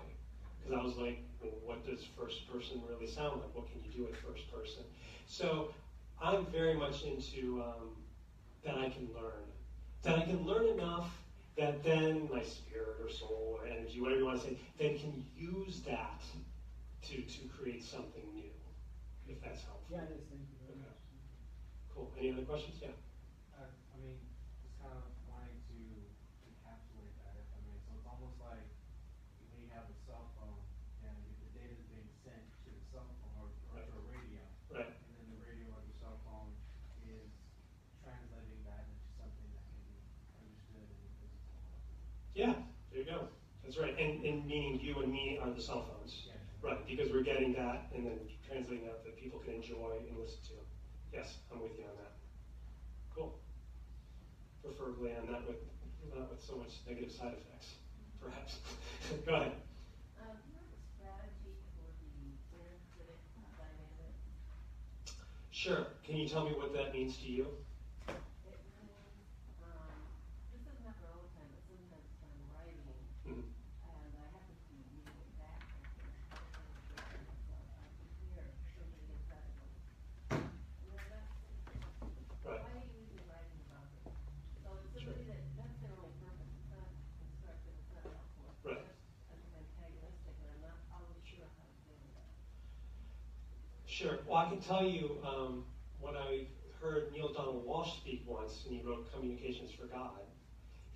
Because I was like, well, what does first person really sound like? What can you do with first person? So I'm very much into that I can learn. That I can learn enough that then my spirit or soul or energy, whatever you want to say, then can use that to create something new, if that's helpful. Yeah, it is. Thank you very Okay. much. Cool. Any other questions? Yeah. I mean, just kind of wanting to encapsulate that, if I may. So it's almost like when you have a cell phone and the data is being sent to the cell phone or Right. to a radio. Right. And then the radio or the cell phone is translating that into something that can be understood in the physical world. Yeah, there you go. That's right. And meaning you and me are the cell phones. Yeah. Right, because we're getting that and then translating that people can enjoy and listen to. Yes, I'm with you on that. Cool. Preferably on not with so much negative side effects, perhaps. Go ahead. Do you have a strategy for the inner critic dynamic? Sure. Can you tell me what that means to you? It means, this doesn't happen all the time, but sometimes when I'm writing, Mhm. and I happen to be reading it back, I can hear something inside of me. You know, Right. why are you even writing about this? So it's somebody that's their only purpose, it's not constructive, it's not helpful. It's Right. just antagonistic, and I'm not always sure how to deal with that. Sure. Well, I can tell you when I heard Neil Donald Walsh speak once, and he wrote Communications for God.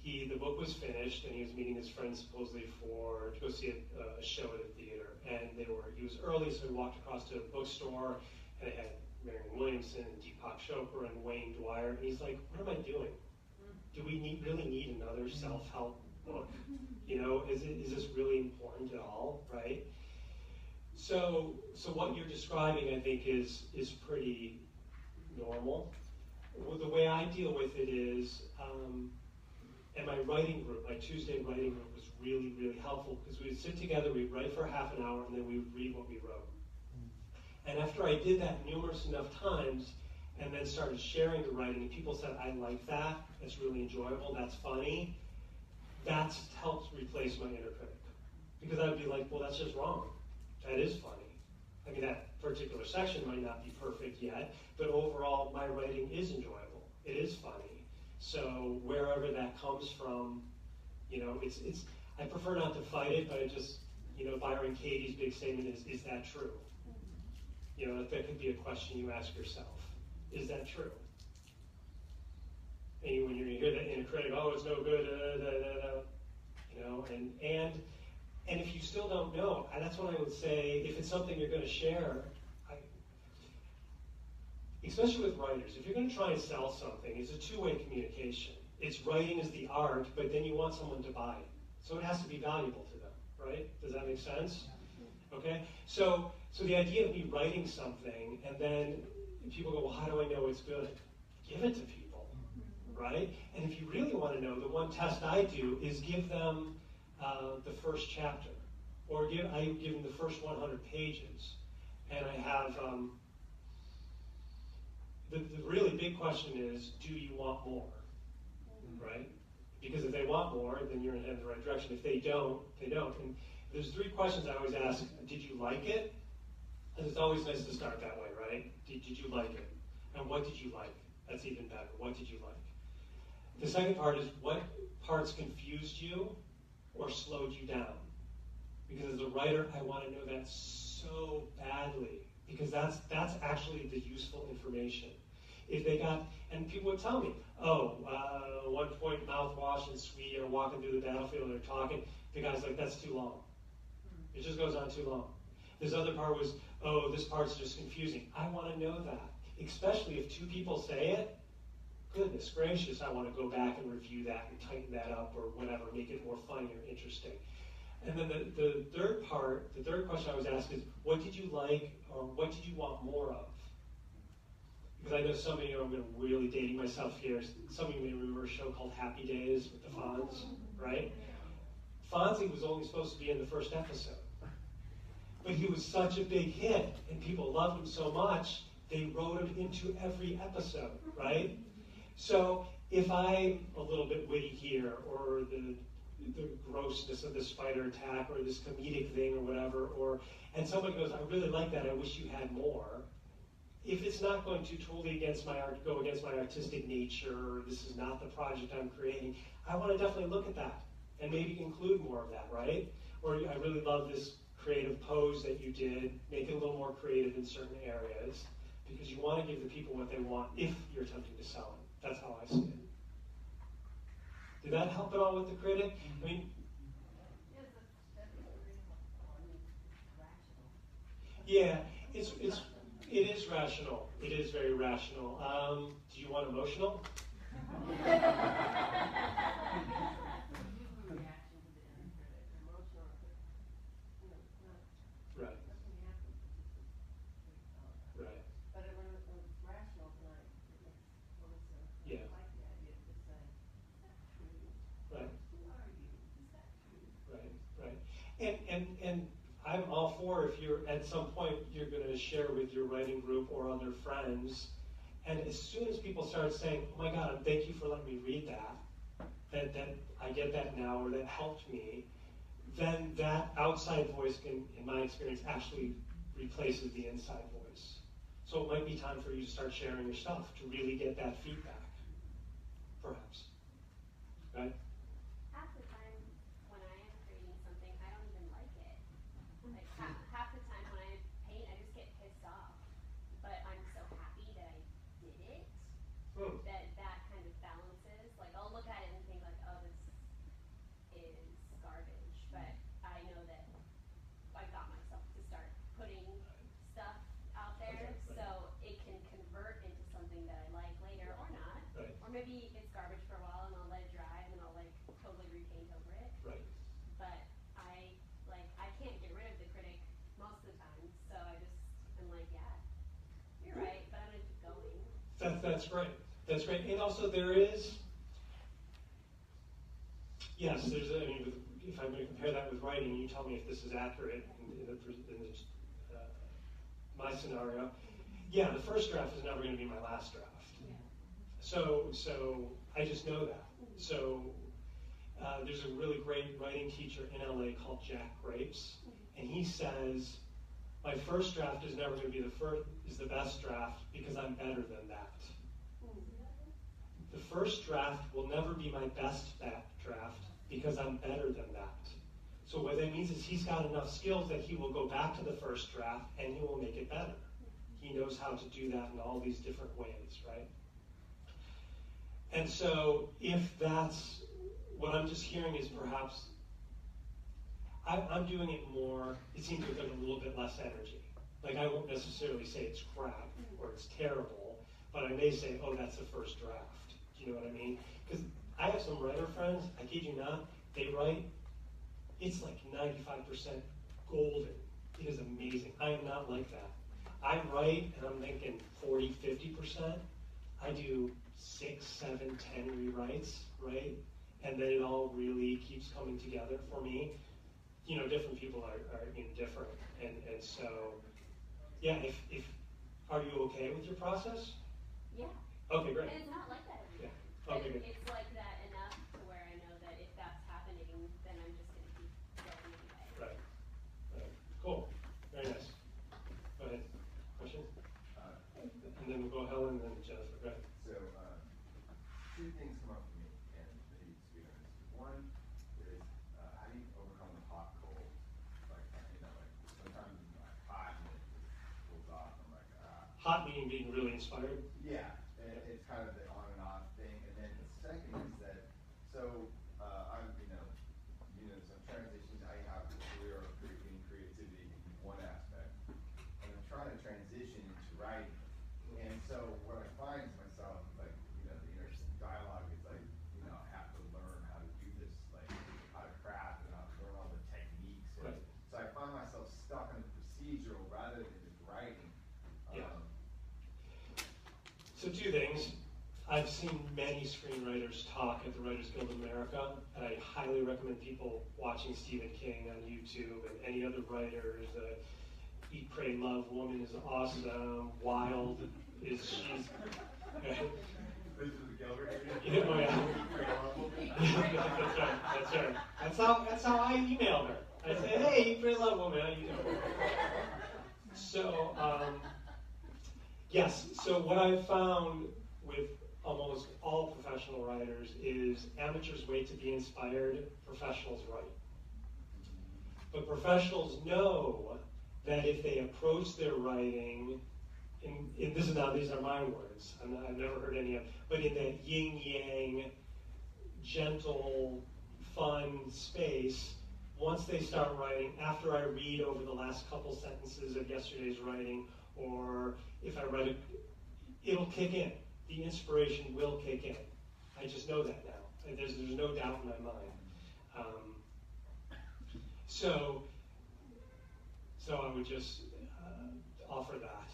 The book was finished, and he was meeting his friends supposedly to go see a show at a theater. And he was early, so he walked across to a bookstore, and it had Marianne Williamson and Deepak Chopra and Wayne Dwyer. And he's like, what am I doing? Do we really need another self-help book? You know, is this really important at all, right? So what you're describing, I think, is pretty normal. Well, the way I deal with it is, And my writing group, my Tuesday writing group was really, really helpful because we would sit together, we'd write for half an hour, and then we would read what we wrote. And after I did that numerous enough times, and then started sharing the writing, and people said, I like that, it's really enjoyable, that's funny, that's helped replace my inner critic. Because I'd be like, well, that's just wrong. That is funny. I mean, that particular section might not be perfect yet, but overall, my writing is enjoyable. It is funny. So wherever that comes from, you know, it's. I prefer not to fight it, but I just, you know, Byron Katie's big statement is that true? You know, that could be a question you ask yourself. Is that true? And when you hear that inner critic, oh, it's no good, you know, and if you still don't know, that's what I would say, if it's something you're going to share, especially with writers, if you're going to try and sell something, it's a two-way communication. It's writing is the art, but then you want someone to buy it. So it has to be valuable to them, right? Does that make sense? Okay? So the idea of me writing something, and then people go, well, how do I know it's good? Give it to people, right? And if you really want to know, the one test I do is give them the first chapter, or I give them the first 100 pages, and I have the really big question is, do you want more, right? Because if they want more, then you're in the right direction. If they don't, they don't. And there's three questions I always ask. Did you like it? And it's always nice to start that way, right? Did you like it? And what did you like? That's even better. What did you like? The second part is, what parts confused you or slowed you down? Because as a writer, I want to know that so badly, because that's actually the useful information. If they got, and people would tell me, one point mouthwash and sweet are walking through the battlefield and they're talking. The guy's like, that's too long. It just goes on too long. This other part was, this part's just confusing. I want to know that, especially if two people say it. Goodness gracious, I want to go back and review that and tighten that up or whatever, make it more funny or interesting. And then the third question I always ask is, what did you like or what did you want more of? Because I know some of you, I'm really dating myself here, some of you may remember a show called Happy Days with the Fonz, right? Fonzie was only supposed to be in the first episode. But he was such a big hit, and people loved him so much, they wrote him into every episode, right? So if I'm a little bit witty here, or the grossness of the spider attack, or this comedic thing, or whatever, and somebody goes, I really like that, I wish you had more. If it's not going to totally go against my artistic nature, or this is not the project I'm creating, I want to definitely look at that and maybe include more of that, right? Or I really love this creative pose that you did, make it a little more creative in certain areas, because you want to give the people what they want if you're attempting to sell it. That's how I see it. Did that help at all with the critic? I mean, yeah, it is rational. It is very rational. Do you want emotional? Right. Right. But when it's rational, then it makes total sense. Yeah. I like the idea of just saying, is that true? Right. Who are you? Is that true? Right. And I'm all for, if you're at some point you're going to share with your writing group or other friends, and as soon as people start saying, oh my God, thank you for letting me read that I get that now, or that helped me, then that outside voice can, in my experience, actually replaces the inside voice. So it might be time for you to start sharing your stuff to really get that feedback, perhaps. Right? Half the time when I am creating something, I don't even like it. Like half the time when I paint, I just get pissed off. But I'm so happy that I did it, that kind of balances. Like I'll look at it and think like, oh, this is garbage. But I know that I got myself to start putting stuff out there, Okay, right. so it can convert into something that I like later or not. Right. Or maybe it's garbage for a while and I'll let it dry and then I'll like totally repaint over it. Right. But I can't get rid of the critic most of the time, so I just am like, yeah, you're right, but I'm gonna keep going. That's great. That's great. And also there is, yes, there's, I mean, if I'm going to compare that with writing, you tell me if this is accurate my scenario. Yeah, the first draft is never going to be my last draft. So I just know that. So there's a really great writing teacher in LA called Jack Grapes, and he says, my first draft is never going to be the best draft because I'm better than that. The first draft will never be my best draft because I'm better than that. So what that means is he's got enough skills that he will go back to the first draft and he will make it better. He knows how to do that in all these different ways, right? And so if that's what I'm just hearing is perhaps I'm doing it more, it seems with a little bit less energy. Like I won't necessarily say it's crap or it's terrible, but I may say, oh, that's the first draft. Do you know what I mean? Because I have some writer friends, I kid you not, they write, it's like 95% golden. It is amazing. I am not like that. I write and I'm thinking 40, 50%. I do 6, 7, 10 rewrites, right? And then it all really keeps coming together for me. You know, different people are different. And so, yeah, if are you okay with your process? Yeah. Okay, great. And it's not like that every day. Yeah. Okay, good. It's like that enough to where I know that if that's happening, then I'm just going to keep going anyway. Right. Right. Cool. Very nice. Go ahead. Questions? And then we'll go Helen and then Jennifer. Go ahead. So, two things come up for me, and maybe speak on this. One is, how do you overcome the hot cold? Like, like sometimes like hot and it just cools off. I'm like, Hot meaning being really inspired. yeah, and it's kind of the on and off thing. And then the second is that, so I'm, some transitions. I have a career of in creativity in one aspect, and I'm trying to transition into writing. And so what I find is myself, like, the inner dialogue is like, I have to learn how to do this, like, how to craft and how to learn all the techniques. And Right. so I find myself stuck in the procedural rather than the writing. Yeah. So two things. I've seen many screenwriters talk at the Writers Guild of America, and I highly recommend people watching Stephen King on YouTube and any other writers. Eat, Pray, Love woman is awesome. Wild is she's. This is the Gilbert Yeah, oh yeah. That's right. That's how I emailed her. I said, hey, Eat, Pray, Love woman, how you doing? So yes. So what I've found with almost all professional writers is amateurs wait to be inspired, professionals write. But professionals know that if they approach their writing, these are my words, I've never heard any of, but in that yin-yang, gentle, fun space, once they start writing, after I read over the last couple sentences of yesterday's writing, or if I read it, it'll kick in. The inspiration will kick in. I just know that now. There's no doubt in my mind. So I would just offer that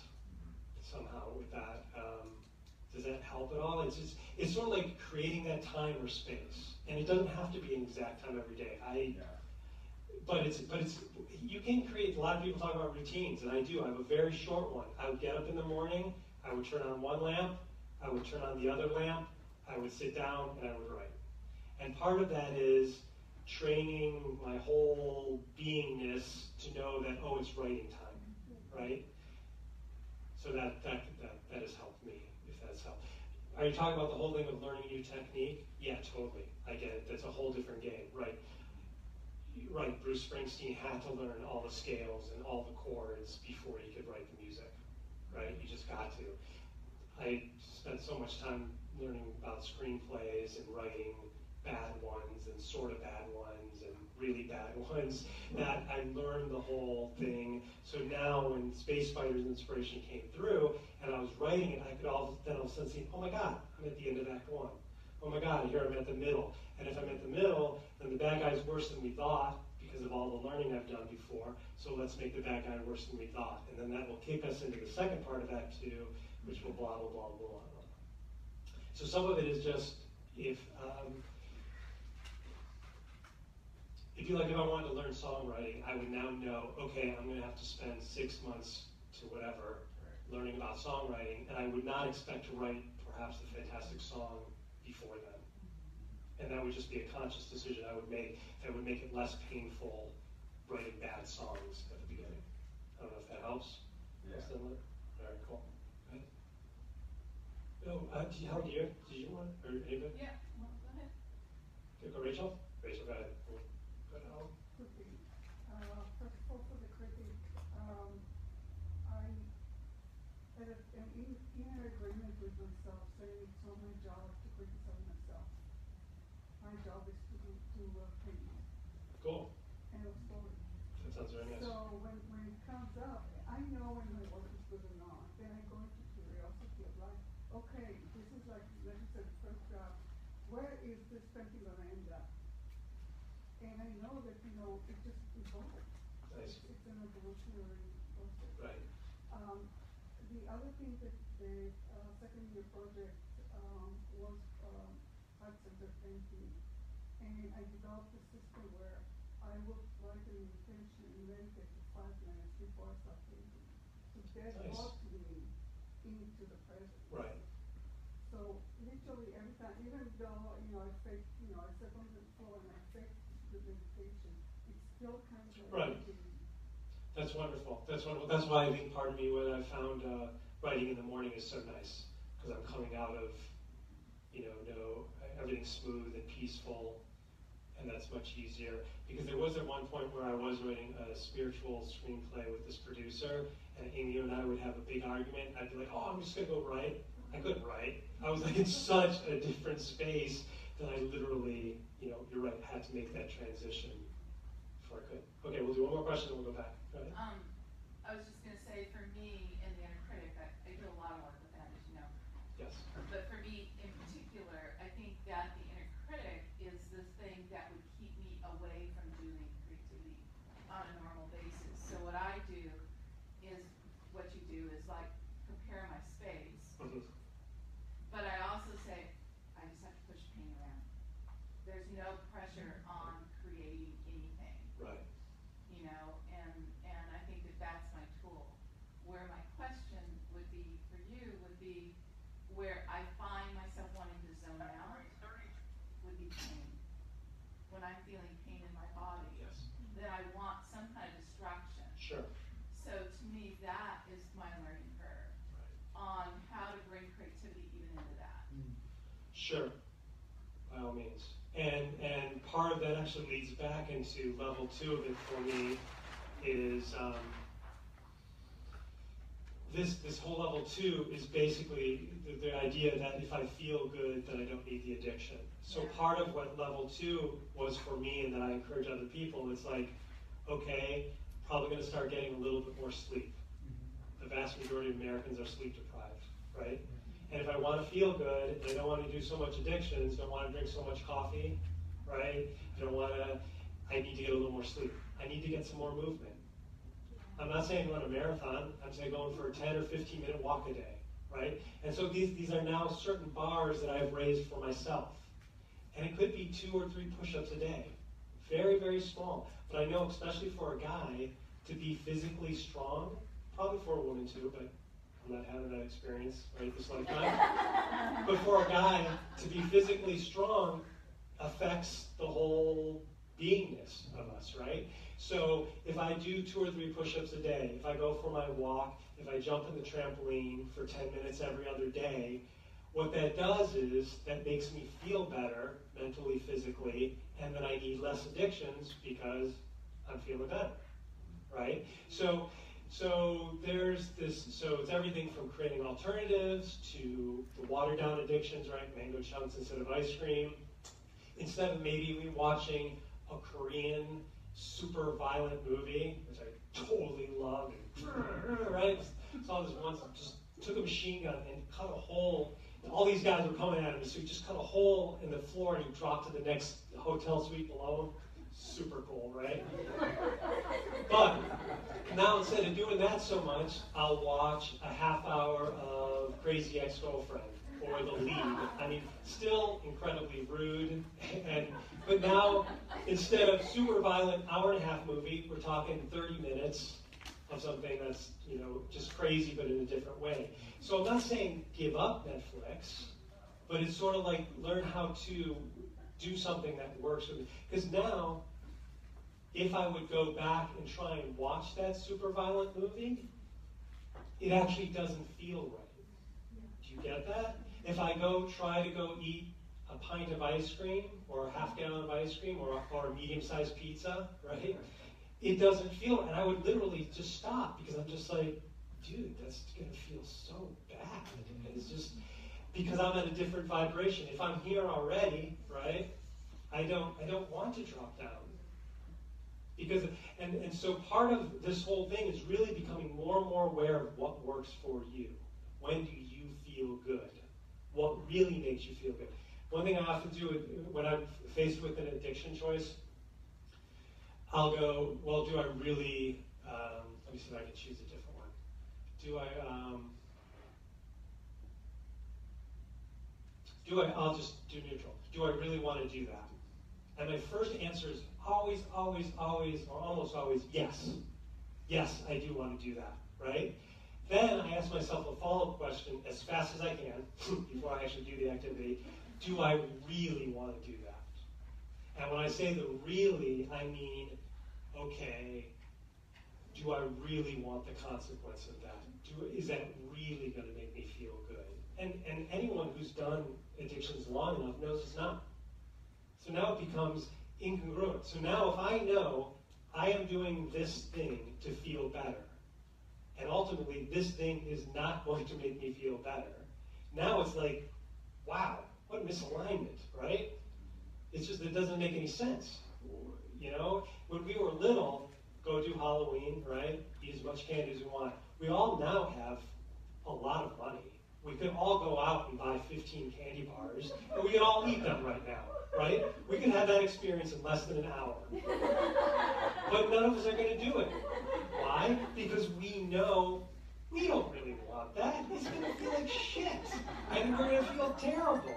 somehow with that. Does that help at all? It's sort of like creating that time or space, and it doesn't have to be an exact time every day. But it's you can create. A lot of people talk about routines, and I do. I have a very short one. I would get up in the morning. I would turn on one lamp. I would turn on the other lamp. I would sit down and I would write. And part of that is training my whole beingness to know that, oh, it's writing time, right? So that has helped me, if that's helped. Are you talking about the whole thing of learning a new technique? Yeah, totally. I get it. That's a whole different game, right? Right, Bruce Springsteen had to learn all the scales and all the chords before he could write the music, right? You just got to. I spent so much time learning about screenplays and writing bad ones and sort of bad ones and really bad ones that I learned the whole thing. So now when Space Fighter's inspiration came through and I was writing it, I could all of a sudden see, oh my God, I'm at the end of Act 1. Oh my God, here I'm at the middle. And if I'm at the middle, then the bad guy's worse than we thought because of all the learning I've done before. So let's make the bad guy worse than we thought. And then that will kick us into the second part of Act 2, which will blah, blah, blah, blah, blah. So some of it is just if it'd be like if I wanted to learn songwriting, I would now know, okay, I'm going to have to spend 6 months to whatever learning about songwriting, and I would not expect to write perhaps a fantastic song before then. And that would just be a conscious decision I would make that would make it less painful writing bad songs at the beginning. I don't know if that helps. Yeah. Similar? All right, cool. Go ahead. No, how do you? Did you want, or anybody? Yeah, well, go ahead. Okay, go Rachel? Rachel, go ahead. Go ahead, Alan. Could be. First of all, for the critic, I am in agreement with myself, saying it's not my job to criticize myself. My job is to paint Cool. end of story. That sounds very nice. So when it comes up, I know when my work is good or not. Then I go into curiosity of like, okay, this is like you said, first draft. Where is this painting gonna end up? And I know that, it just evolves. Nice. It's an evolutionary process. Right. The other thing that the second year project was heart-centered painting. And I developed a system where I would write an intention and meditate for 5 minutes before I start painting. So that Nice. brought me into the present. Right. So literally every time, even though, I faked, I sat on the floor and I faked the meditation, it's still kind of Right. That's wonderful. That's wonderful. That's why I think part of me, what I found writing in the morning is so nice, because I'm coming out of, everything's smooth and peaceful, and that's much easier. Because there was at one point where I was writing a spiritual screenplay with this producer, and Amy and I would have a big argument. I'd be like, oh, I'm just going to go write. I couldn't write. I was like in such a different space that I literally, you're right, had to make that transition before I could. Okay, we'll do one more question and we'll go back. Go ahead. I was just gonna say, for me, in the inner critic, I do a lot of work with that, as you know. Yes. But for me, in particular, I think that the inner critic is the thing that would keep me away from doing creativity on a normal basis. So what I do is, what you do is like prepare my space, Mhm. but I also say, I just have to push paint around. There's no pressure on creating anything. Right. And I think that that's my tool. Where my question would be for you would be where I find myself wanting to zone out would be pain. When I'm feeling pain in my body, Yes. then I want some kind of distraction. Sure. So to me, that is my learning curve on how to bring creativity even into that. Sure, by all means. And part of that actually leads back into level 2 of it for me is this whole level 2 is basically the idea that if I feel good, then I don't need the addiction. So part of what level 2 was for me, and that I encourage other people, it's like, okay, probably going to start getting a little bit more sleep. The vast majority of Americans are sleep deprived, right? And if I want to feel good, and I don't want to do so much addictions, don't want to drink so much coffee, right? I need to get a little more sleep. I need to get some more movement. I'm not saying run a marathon. I'm saying going for a 10 or 15-minute walk a day, right? And so these are now certain bars that I've raised for myself. And it could be 2 or 3 push-ups a day. Very, very small. But I know, especially for a guy, to be physically strong, probably for a woman too, but I'm not having that experience right this lifetime. But for a guy, to be physically strong affects the whole beingness of us, right? So if I do 2 or 3 push-ups a day, if I go for my walk, if I jump in the trampoline for 10 minutes every other day, what that does is that makes me feel better mentally, physically, and then I need less addictions because I'm feeling better, right? So there's this, so it's everything from creating alternatives to the watered down addictions, right? Mango chunks instead of ice cream. Instead of maybe we watching a Korean super violent movie, which I totally love, and, right? Saw this once, just took a machine gun and cut a hole. All these guys were coming at him, so he just cut a hole in the floor and he dropped to the next hotel suite below him. Super cool, right? But now instead of doing that so much, I'll watch a half hour of Crazy Ex-Girlfriend or The League. I I mean, still incredibly rude, but now, instead of super violent hour-and-a-half movie, we're talking 30 minutes of something that's, you know, just crazy, but in a different way. So I'm not saying give up Netflix, but it's sort of like learn how to do something that works with it. Because now, if I would go back and try and watch that super violent movie, it actually doesn't feel right. Do you get that? If I try to go eat a pint of ice cream, or a half gallon of ice cream, or a medium-sized pizza, right? It doesn't feel, and I would literally just stop, because I'm just like, dude, that's gonna feel so bad. And it's just, because I'm at a different vibration. If I'm here already, right, I don't want to drop down. Because, and so part of this whole thing is really becoming more and more aware of what works for you. When do you feel good? What really makes you feel good? One thing I often do when I'm faced with an addiction choice, I'll go, well, do I really, let me see if I can choose a different one. I'll just do neutral. Do I really want to do that? And my first answer is always, or almost always, yes. Yes, I do want to do that, right? Then I ask myself a follow-up question as fast as I can, before I actually do the activity. Do I really want to do that? And when I say the really, I mean, okay, do I really want the consequence of that? Is that really going to make me feel good? And anyone who's done addictions long enough knows it's not. So now it becomes incongruent. So now if I know I am doing this thing to feel better, and ultimately this thing is not going to make me feel better, now it's like, wow, what misalignment, right? It's just, it doesn't make any sense. You know, when we were little, go do Halloween, right? Eat as much candy as we want. We all now have a lot of money. We could all go out and buy 15 candy bars, and we could all eat them right now, right? We could have that experience in less than an hour. But none of us are going to do it. Why? Because we know we don't really want that. It's going to feel like shit, and we're going to feel terrible.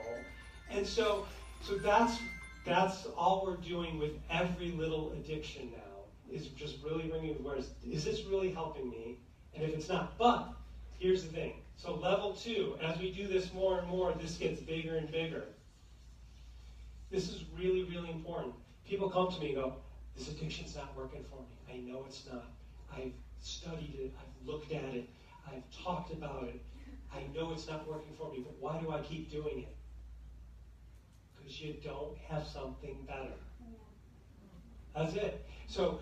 And so that's all we're doing with every little addiction now, is just really bringing awareness. Is this really helping me? And if it's not, but here's the thing. So level 2, as we do this more and more, this gets bigger and bigger. This is really, really important. People come to me and go, this addiction's not working for me. I know it's not. I've studied it. I've looked at it. I've talked about it. I know it's not working for me, but why do I keep doing it? Because you don't have something better. That's it. So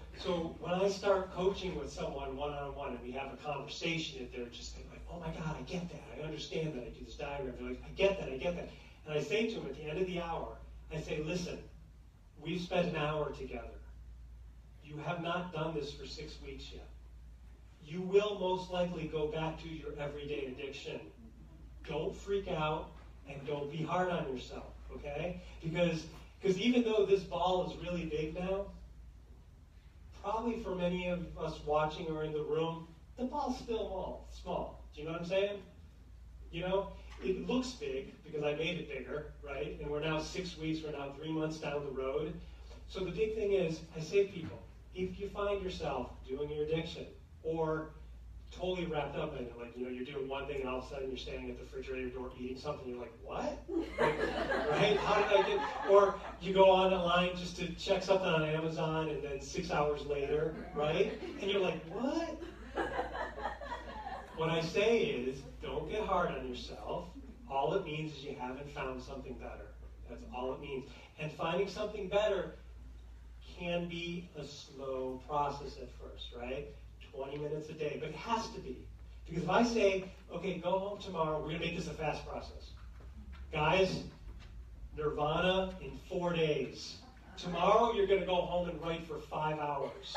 when I start coaching with someone one-on-one and we have a conversation, and they're just like, oh my God, I get that. I understand that. I do this diagram. They're like, I get that. And I say to them at the end of the hour, I say, listen, we've spent an hour together. You have not done this for 6 weeks yet. You will most likely go back to your everyday addiction. Don't freak out and don't be hard on yourself, okay? Because even though this ball is really big now, probably for many of us watching or in the room, the ball's still small. Do you know what I'm saying? You know, it looks big because I made it bigger, right? And we're now 6 weeks, we're now 3 months down the road. So the big thing is, I say to people, if you find yourself doing your addiction or totally wrapped up in it, like, you know, you're doing one thing and all of a sudden you're standing at the refrigerator door eating something, you're like, what? Like, right? How did I get, or you go online just to check something on Amazon and then 6 hours later, right? And you're like, what? What I say is, don't get hard on yourself. All it means is you haven't found something better. That's all it means. And finding something better can be a slow process at first, right? 20 minutes a day, but it has to be. Because if I say, okay, go home tomorrow, we're going to make this a fast process. Guys, Nirvana in 4 days. Tomorrow, you're going to go home and write for 5 hours.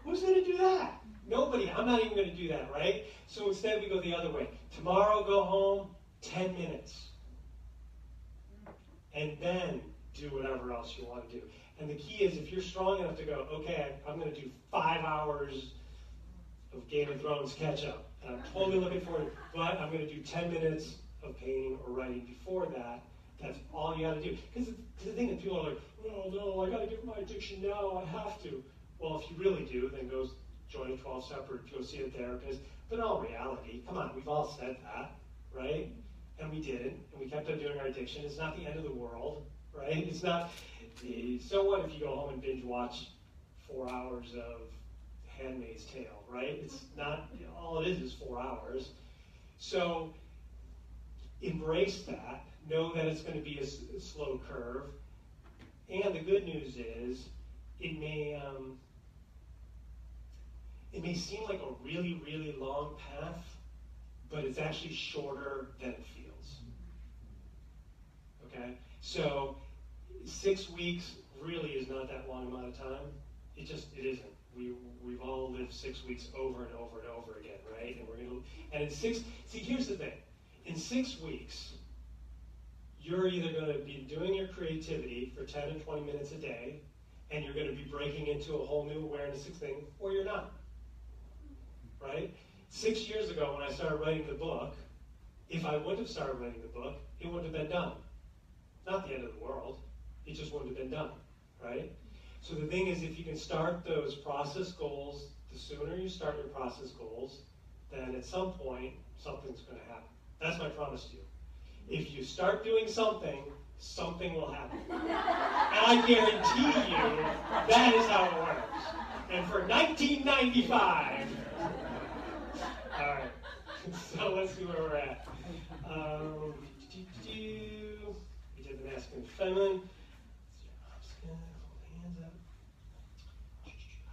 Who's going to do that? Nobody. I'm not even going to do that, right? So instead, we go the other way. Tomorrow, go home, 10 minutes. And then do whatever else you want to do. And the key is, if you're strong enough to go, okay, I'm going to do 5 hours of Game of Thrones catch-up, and I'm totally looking forward to it, but I'm going to do 10 minutes of painting or writing before that, that's all you gotta do. Because the thing that people are like, oh no, I gotta get my addiction now, I have to. Well, if you really do, then go join a 12-step or go see a therapist. But in all reality, come on, we've all said that, right? And we didn't, and we kept on doing our addiction. It's not the end of the world, right? It's not, so what if you go home and binge watch 4 hours of Handmaid's Tale, right? It's not, all it is 4 hours. So embrace that, know that it's going to be a slow curve, and the good news is it may seem like a really, really long path, but it's actually shorter than it feels. Okay? So 6 weeks really is not that long amount of time. It isn't. We've all lived 6 weeks over and over and over again, right? And in 6, see, here's the thing. In 6 weeks, you're either going to be doing your creativity for 10 and 20 minutes a day, and you're going to be breaking into a whole new awareness of thing, or you're not. Right? 6 years ago when I started writing the book, if I wouldn't have started writing the book, it wouldn't have been done. Not the end of the world. It just wouldn't have been done. Right? So the thing is, if you can start those process goals, the sooner you start your process goals, then at some point, something's going to happen. That's my promise to you. If you start doing something, something will happen. And I guarantee you, that is how it works. And for 1995, all right, so let's see where we're at. We did the masculine and feminine.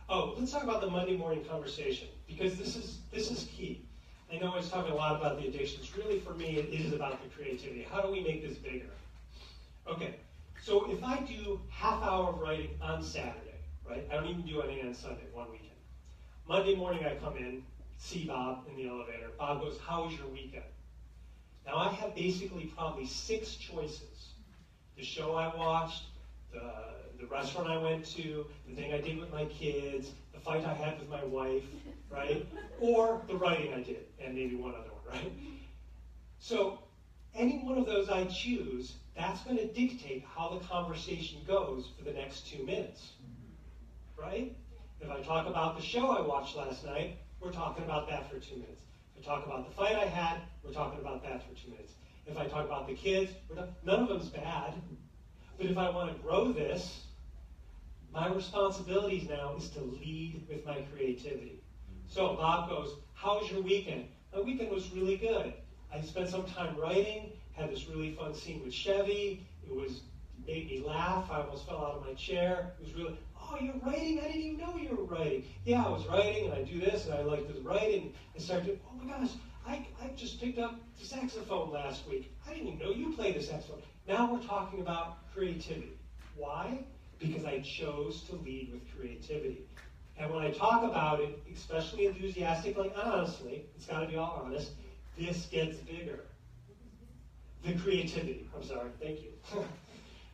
Oh, let's talk about the Monday morning conversation, because this is key. I know I was talking a lot about the addictions. Really, for me, it is about the creativity. How do we make this bigger? Okay, so if I do half-hour of writing on Saturday, right? I don't even do anything on Sunday, one weekend. Monday morning, I come in, see Bob in the elevator. Bob goes, "How was your weekend?" Now, I have basically probably 6 choices. The show I watched, the restaurant I went to, the thing I did with my kids, the fight I had with my wife, right? Or the writing I did, and maybe one other one, right? So any one of those I choose, that's going to dictate how the conversation goes for the next 2 minutes, right? If I talk about the show I watched last night, we're talking about that for 2 minutes. If I talk about the fight I had, we're talking about that for 2 minutes. If I talk about the kids, none of them's bad. But if I want to grow this, my responsibilities now is to lead with my creativity. So Bob goes, "How was your weekend?" My weekend was really good. I spent some time writing, had this really fun scene with Chevy. It made me laugh. I almost fell out of my chair. It was really, "Oh, you're writing? I didn't even know you were writing." "Yeah, I was writing, and I do this, and I like to write." And I started, "Oh my gosh, I just picked up the saxophone last week. I didn't even know you play the saxophone." Now we're talking about creativity. Why? Because I chose to lead with creativity. And when I talk about it, especially enthusiastically, honestly, it's got to be all honest, this gets bigger. The creativity. I'm sorry, thank you.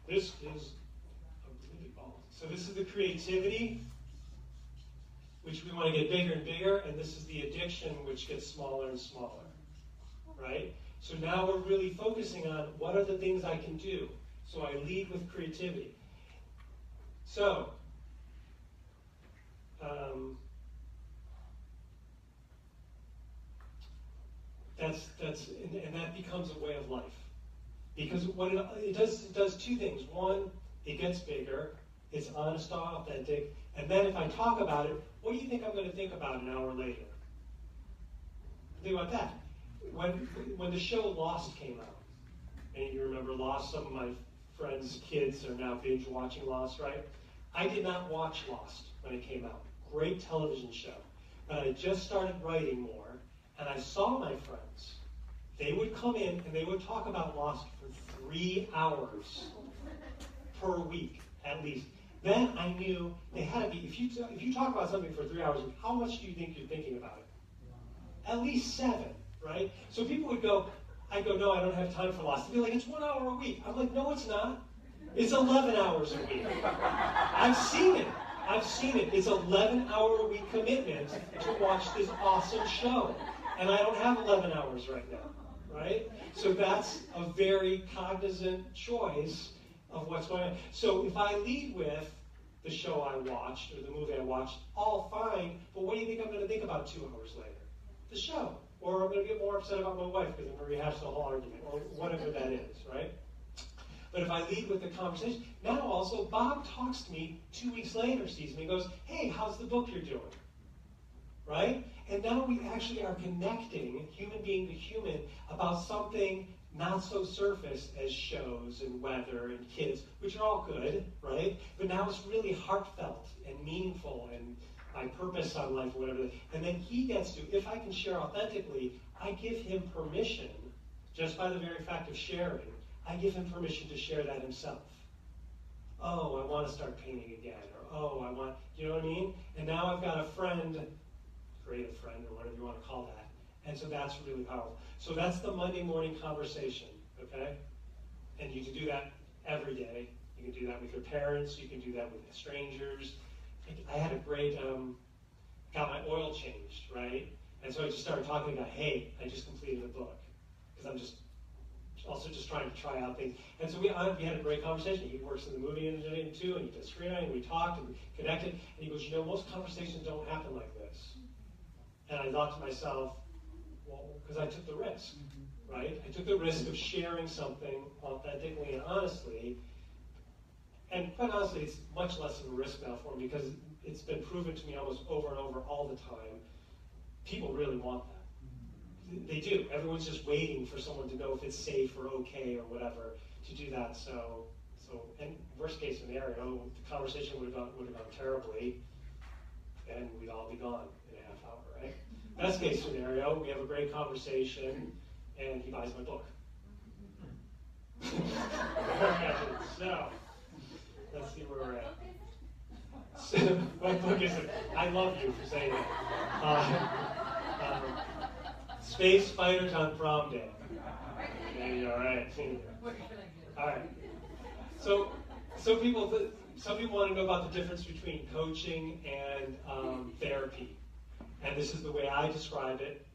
This is a really ball. So this is the creativity, which we want to get bigger and bigger, and this is the addiction, which gets smaller and smaller, right? So now we're really focusing on what are the things I can do. So I lead with creativity. So, and that becomes a way of life. Because what it does 2 things. One, it gets bigger, it's honest, authentic, and then if I talk about it, what do you think I'm going to think about an hour later? Think about that. When the show Lost came out, and you remember Lost, some of my friends' kids are now binge watching Lost, right? I did not watch Lost when it came out. Great television show. But I just started writing more, and I saw my friends. They would come in and they would talk about Lost for 3 hours per week, at least. Then I knew they had to be, if you talk about something for 3 hours, how much do you think you're thinking about it? At least 7, right? So people would go, I'd go, "No, I don't have time for Lost." They'd be like, "It's 1 hour a week." I'm like, "No, it's not. It's 11 hours a week." I've seen it. It's 11-hour-a-week commitment to watch this awesome show. And I don't have 11 hours right now, right? So that's a very cognizant choice of what's going on. So if I lead with the show I watched or the movie I watched, all fine, but what do you think I'm going to think about 2 hours later? The show. Or I'm going to get more upset about my wife because I'm going to rehash the whole argument, or whatever that is, right? But if I lead with the conversation, now also Bob talks to me 2 weeks later, sees me, and goes, hey, how's the book you're doing? Right? And now we actually are connecting human being to human about something not so surface as shows and weather and kids, which are all good, right? But now it's really heartfelt and meaningful and my purpose on life or whatever. And then he gets to, if I can share authentically, I give him permission, just by the very fact of sharing, I give him permission to share that himself. Oh, I want to start painting again. Or, oh, I want, you know what I mean? And now I've got a friend, creative friend, or whatever you want to call that. And so that's really powerful. So that's the Monday morning conversation, okay? And you can do that every day. You can do that with your parents. You can do that with strangers. I had a great, got my oil changed, right? And so I just started talking about, hey, I just completed a book. Because I'm just also just trying to try out things. And so we had a great conversation. He works in the movie industry too, and he does screenwriting, and we talked and we connected. And he goes, you know, most conversations don't happen like this. And I thought to myself, well, because I took the risk, right? I took the risk of sharing something authentically and honestly. And quite honestly, it's much less of a risk now for me because it's been proven to me almost over and over all the time. People really want that. They do. Everyone's just waiting for someone to know if it's safe or okay or whatever to do that. So, and worst case scenario, the conversation would have gone terribly, and we'd all be gone in a half hour, right? Best case scenario, we have a great conversation, and he buys my book. So, let's see where we're at. So, what book is it? I love you for saying that. Space Fighters on Prom Day. Okay, all right. All right. So some people want to know about the difference between coaching and therapy. And this is the way I describe it.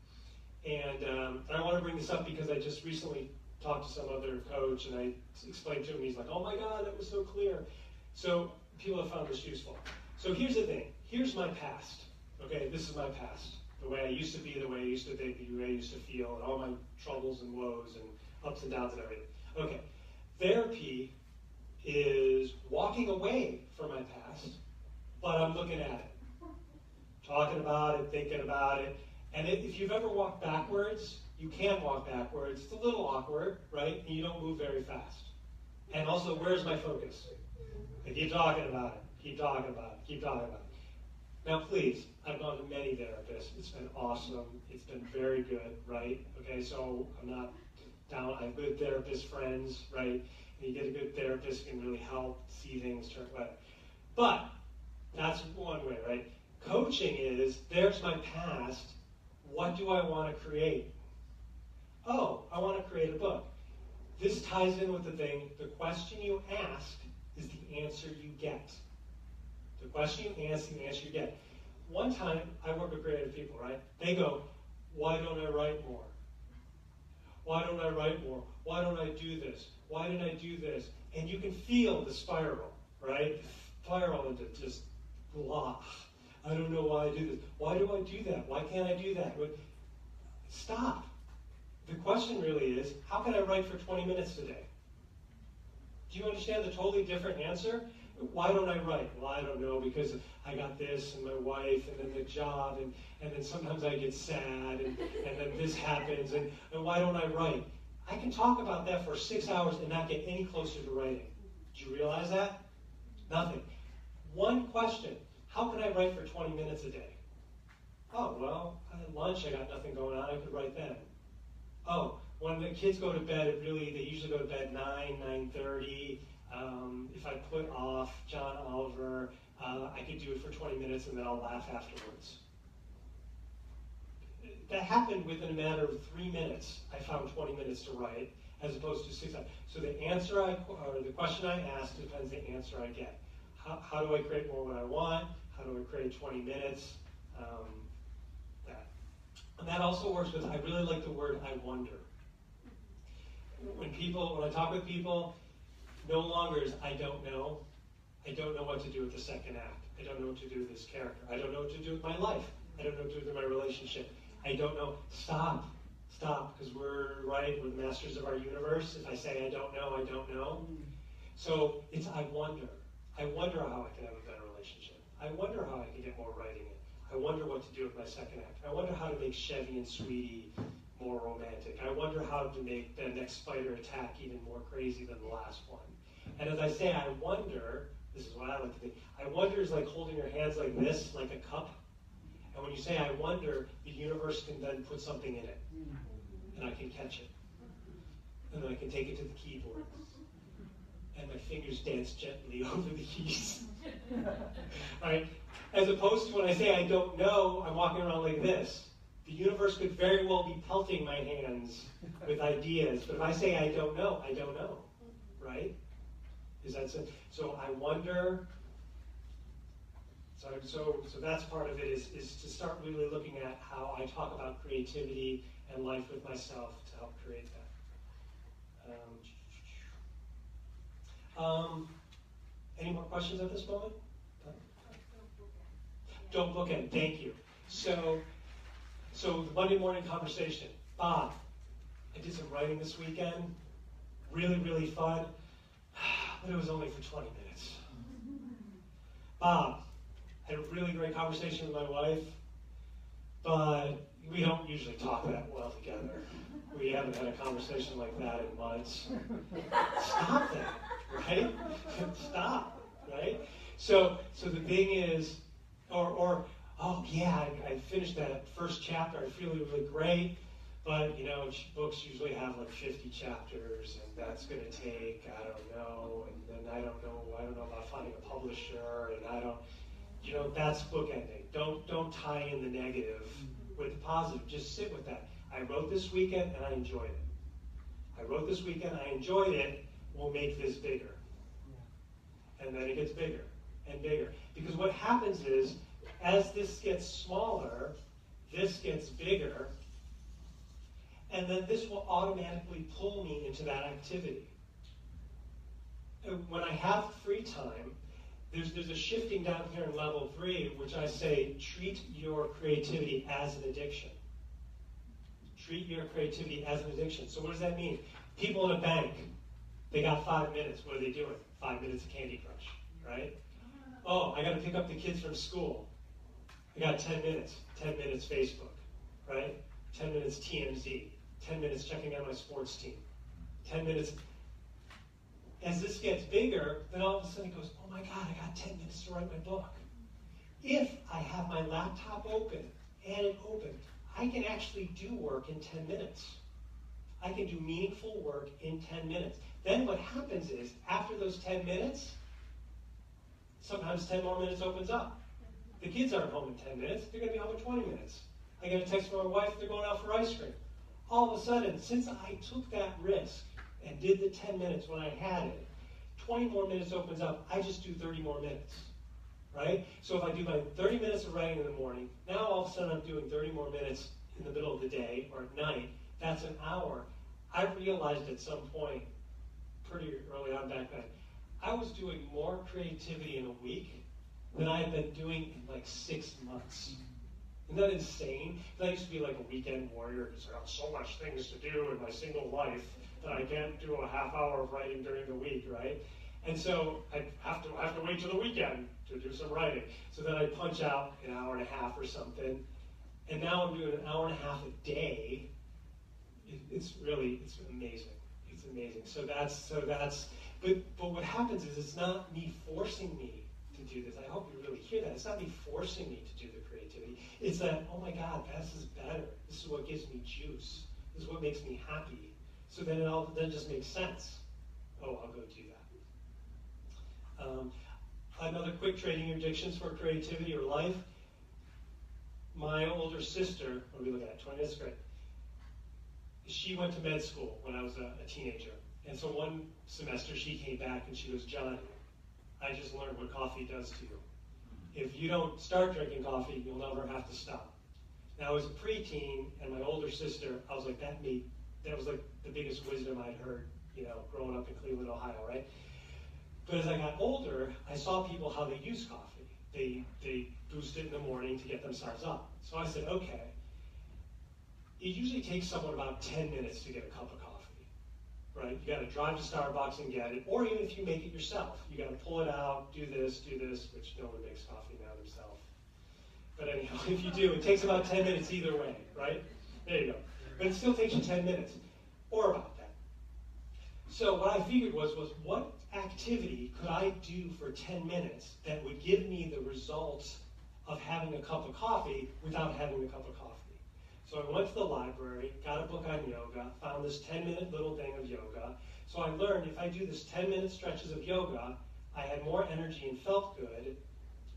And I want to bring this up because I just recently talked to some other coach, and I explained to him, he's like, oh my God, that was so clear. So people have found this useful. So here's the thing. Here's my past. Okay, this is my past. The way I used to be, the way I used to think, the way I used to feel, and all my troubles and woes and ups and downs and everything. Okay, therapy is walking away from my past, but I'm looking at it. Talking about it, thinking about it. And if you've ever walked backwards, you can walk backwards. It's a little awkward, right? And you don't move very fast. And also, where's my focus? I keep talking about it, keep talking about it, keep talking about it. Now, please, I've gone to many therapists. It's been awesome. It's been very good, right? Okay, so I'm not down. I have good therapist friends, right? And you get a good therapist who can really help see things turn better. But that's one way, right? Coaching is, there's my past. What do I want to create? Oh, I want to create a book. This ties in with the thing. The question you ask is the answer you get. The question you ask, the answer you get. One time, I work with creative people, right? They go, why don't I write more? Why don't I write more? Why don't I do this? Why didn't I do this? And you can feel the spiral, right? Spiral into just blah. I don't know why I do this. Why do I do that? Why can't I do that? Stop. The question really is, how can I write for 20 minutes today? Do you understand the totally different answer? Why don't I write? Well, I don't know, because I got this, and my wife, and then the job, and then sometimes I get sad, and then this happens, and why don't I write? I can talk about that for 6 hours and not get any closer to writing. Do you realize that? Nothing. One question, how can I write for 20 minutes a day? Oh, well, at lunch I got nothing going on, I could write then. Oh, when the kids go to bed, they usually go to bed 9:30. If I put off John Oliver, I could do it for 20 minutes and then I'll laugh afterwards. That happened within a matter of 3 minutes. I found 20 minutes to write, as opposed to 6 hours. So the question I ask depends the answer I get. How do I create more what I want? How do I create 20 minutes? That. And that also works with, I really like the word I wonder. when I talk with people, no longer is I don't know. I don't know what to do with the second act. I don't know what to do with this character. I don't know what to do with my life. I don't know what to do with my relationship. I don't know. Stop, because we're the masters of our universe. If I say I don't know, I don't know. So it's I wonder. I wonder how I can have a better relationship. I wonder how I can get more writing in. I wonder what to do with my second act. I wonder how to make Chevy and Sweetie more romantic. I wonder how to make the next spider attack even more crazy than the last one. And as I say, I wonder, this is what I like to think, I wonder is like holding your hands like this, like a cup. And when you say I wonder, the universe can then put something in it. And I can catch it. And then I can take it to the keyboard. And my fingers dance gently over the keys. Right? As opposed to when I say I don't know, I'm walking around like this. The universe could very well be pelting my hands with ideas. But if I say I don't know, I don't know. Right? Is that so? I wonder. So that's part of it is to start really looking at how I talk about creativity and life with myself to help create that. Any more questions at this moment? Don't bookend. Thank you. So the Monday morning conversation. Bob, I did some writing this weekend. Really, really fun. But it was only for 20 minutes. Bob, I had a really great conversation with my wife, but we don't usually talk that well together. We haven't had a conversation like that in months. Stop that, right? Stop, right? So the thing is, oh yeah, I finished that first chapter. I feel really great, but books usually have like 50 chapters, and that's going to take I don't know, and then I don't know about finding a publisher, and I don't. That's bookending. Don't tie in the negative with the positive. Just sit with that. I wrote this weekend and I enjoyed it. I wrote this weekend, I enjoyed it. We'll make this bigger. And then it gets bigger and bigger. Because what happens is, as this gets smaller, this gets bigger, and then this will automatically pull me into that activity. And when I have free time, there's a shifting down here in level 3, which I say, treat your creativity as an addiction. Treat your creativity as an addiction. So what does that mean? People in a bank, they got 5 minutes. What are they doing? 5 minutes of Candy Crush, right? Oh, I got to pick up the kids from school. I got 10 minutes. 10 minutes Facebook, right? 10 minutes TMZ. 10 minutes checking out my sports team. 10 minutes. As this gets bigger, then all of a sudden it goes, oh my God, I got 10 minutes to write my book. If I have my laptop open and it open, I can actually do work in 10 minutes. I can do meaningful work in 10 minutes. Then what happens is, after those 10 minutes, sometimes 10 more minutes opens up. The kids aren't home in 10 minutes. They're going to be home in 20 minutes. I get a text from my wife, they're going out for ice cream. All of a sudden, since I took that risk and did the 10 minutes when I had it, 20 more minutes opens up. I just do 30 more minutes. Right? So if I do my 30 minutes of writing in the morning, now all of a sudden I'm doing 30 more minutes in the middle of the day or at night. That's an hour. I realized at some point, pretty early on back then, I was doing more creativity in a week than I had been doing in like 6 months. Isn't that insane? I used to be like a weekend warrior because I have so much things to do in my single life that I can't do a half hour of writing during the week, right? And so I have to wait till the weekend to do some writing. So then I punch out an hour and a half or something. And now I'm doing an hour and a half a day. It's amazing. It's amazing. But what happens is it's not me forcing me to do this. I hope you really hear that. It's not me forcing me to do the creativity. It's that, oh my God, this is better. This is what gives me juice. This is what makes me happy. So then it just makes sense. Oh, I'll go do that. Another quick trading addictions for creativity or life. My older sister, what are we looking at? 20 minutes, great. She went to med school when I was a teenager. And so one semester she came back and she goes, John, I just learned what coffee does to you. If you don't start drinking coffee, you'll never have to stop. Now, as a preteen and my older sister, I was like, that was like the biggest wisdom I'd heard, growing up in Cleveland, Ohio, right? But as I got older, I saw people how they use coffee. They boost it in the morning to get themselves up. So I said, okay, it usually takes someone about 10 minutes to get a cup of coffee, right? You got to drive to Starbucks and get it, or even if you make it yourself, you got to pull it out, do this, which no one makes coffee now themselves. But anyhow, if you do, it takes about 10 minutes either way, right? There you go. But it still takes you 10 minutes, or about that. So what I figured was what activity could I do for 10 minutes that would give me the results of having a cup of coffee without having a cup of coffee? So I went to the library, got a book on yoga, found this 10-minute little thing of yoga. So I learned if I do this 10-minute stretches of yoga, I had more energy and felt good.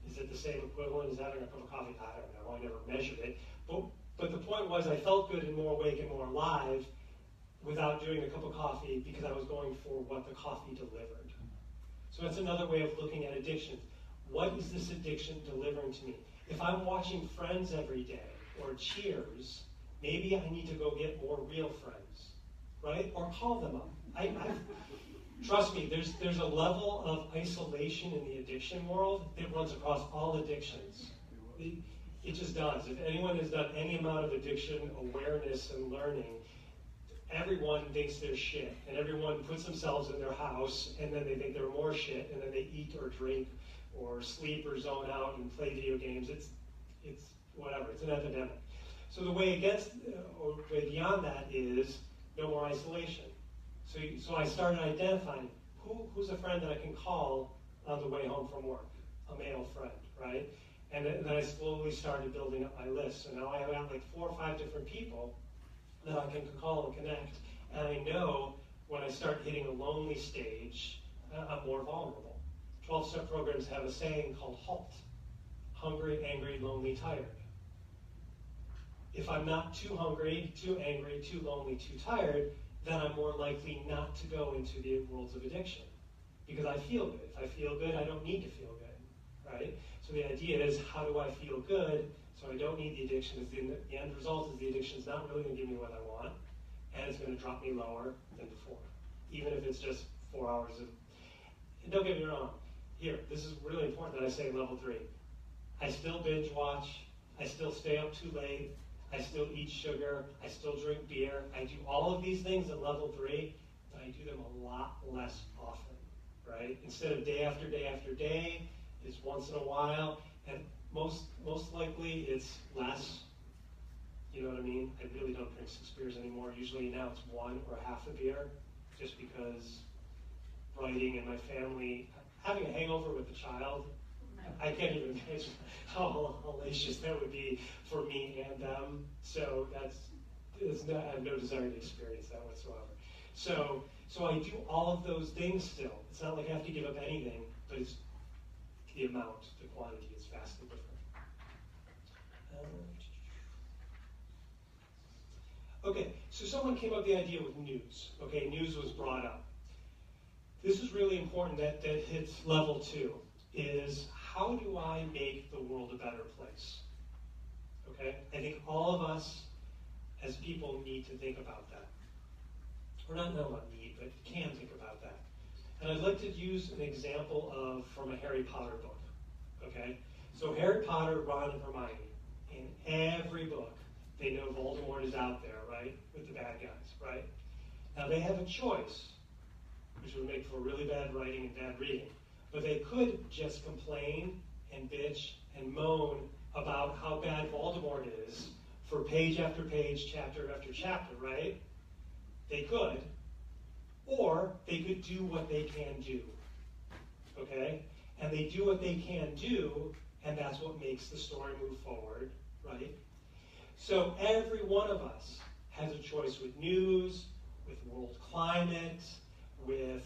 Is it the same equivalent as having a cup of coffee? I don't know. I never measured it. But the point was I felt good and more awake and more alive without doing a cup of coffee because I was going for what the coffee delivered. So that's another way of looking at addiction. What is this addiction delivering to me? If I'm watching Friends every day or Cheers, maybe I need to go get more real friends, right? Or call them up. Trust me, there's a level of isolation in the addiction world that runs across all addictions. It just does. If anyone has done any amount of addiction awareness and learning, everyone thinks they're shit, and everyone puts themselves in their house, and then they think they're more shit, and then they eat or drink or sleep or zone out and play video games. It's whatever. It's an epidemic. So the way against, or way beyond that is no more isolation. So I started identifying who's a friend that I can call on the way home from work, a male friend, right? And then I slowly started building up my list. So now I have like 4 or 5 different people that I can call and connect. And I know when I start hitting a lonely stage, I'm more vulnerable. 12-step programs have a saying called HALT. Hungry, angry, lonely, tired. If I'm not too hungry, too angry, too lonely, too tired, then I'm more likely not to go into the worlds of addiction. Because I feel good. If I feel good, I don't need to feel good, right? So the idea is, how do I feel good so I don't need the addiction? The end result is the addiction is not really going to give me what I want, and it's going to drop me lower than before. Even if it's just 4 hours of... And don't get me wrong. Here, this is really important that I say level 3. I still binge watch. I still stay up too late. I still eat sugar. I still drink beer. I do all of these things at level 3, but I do them a lot less often, right? Instead of day after day after day, it's once in a while, and most likely it's less. You know what I mean? I really don't drink 6 beers anymore. Usually now it's 1 or half a beer, just because writing and my family, having a hangover with a child, I can't even imagine how hellacious that would be for me and them. So I have no desire to experience that whatsoever. So I do all of those things still. It's not like I have to give up anything, but it's the amount, the quantity is vastly different. Okay, so someone came up with the idea with news. Okay, news was brought up. This is really important that hits level 2, is how do I make the world a better place? Okay, I think all of us as people need to think about that. Or not need, but can think about that. And I'd like to use an example from a Harry Potter book. Okay, so Harry Potter, Ron, and Hermione, in every book, they know Voldemort is out there, right, with the bad guys, right? Now they have a choice, which would make for really bad writing and bad reading. But they could just complain and bitch and moan about how bad Voldemort is for page after page, chapter after chapter, right? They could. Or they could do what they can do. Okay? And they do what they can do, and that's what makes the story move forward, right? So every one of us has a choice with news, with world climate, with...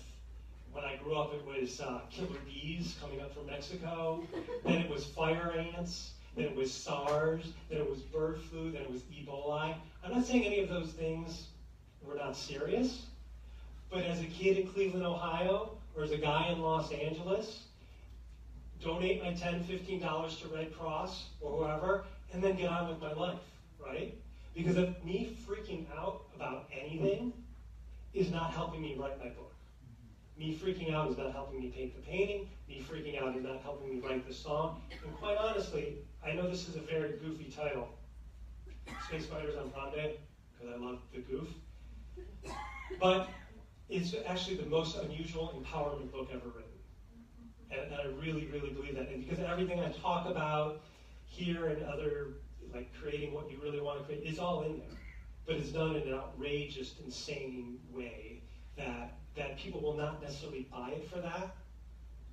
When I grew up, it was killer bees coming up from Mexico. Then it was fire ants. Then it was SARS. Then it was bird flu. Then it was Ebola. I'm not saying any of those things were not serious. But as a kid in Cleveland, Ohio, or as a guy in Los Angeles, donate my $10, $15 to Red Cross or whoever, and then get on with my life, right? Because of me freaking out about anything is not helping me write my book. Me freaking out is not helping me paint the painting. Me freaking out is not helping me write the song. And quite honestly, I know this is a very goofy title, Space Fighters on Prom Day, because I love the goof. But it's actually the most unusual empowerment book ever written. And I really, really believe that. And because everything I talk about here and other, like creating what you really want to create, is all in there. But it's done in an outrageous, insane way that people will not necessarily buy it for that.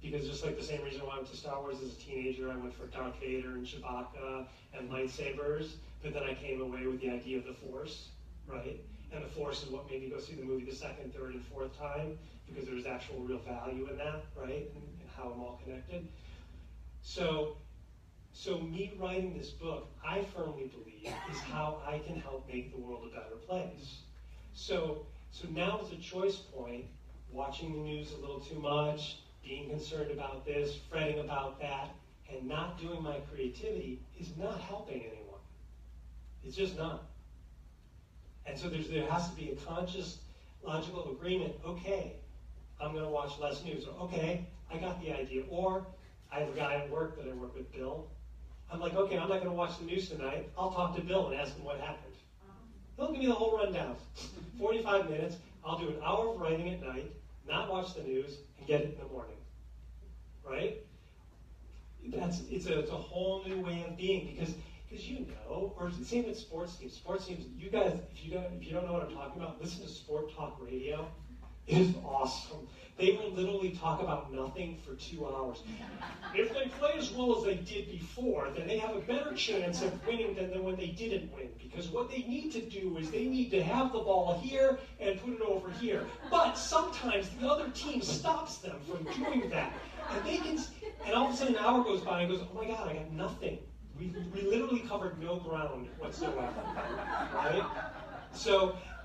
Because just like the same reason why I went to Star Wars as a teenager, I went for Darth Vader and Chewbacca and lightsabers, but then I came away with the idea of the Force, right? And the Force is what made me go see the movie the second, third, and fourth time, because there's actual real value in that, right? And how I'm all connected. So me writing this book, I firmly believe, is how I can help make the world a better place. So now is a choice point, watching the news a little too much, being concerned about this, fretting about that, and not doing my creativity is not helping anyone. It's just not. And so there has to be a conscious, logical agreement. Okay, I'm going to watch less news. Or, okay, I got the idea. Or I have a guy at work that I work with, Bill. I'm like, okay, I'm not going to watch the news tonight. I'll talk to Bill and ask him what happened. He'll give me the whole rundown. 45 minutes. I'll do an hour of writing at night, not watch the news, and get it in the morning. Right? It's a whole new way of being, because you know, or same with sports teams. Sports teams, you guys, if you don't know what I'm talking about, listen to Sport Talk Radio. It is awesome. They will literally talk about nothing for 2 hours. If they play as well as they did before, then they have a better chance of winning than when they didn't win. Because what they need to do is they need to have the ball here and put it over here. But sometimes the other team stops them from doing that. And all of a sudden an hour goes by and goes, oh my God, I got nothing. We literally covered no ground whatsoever, right?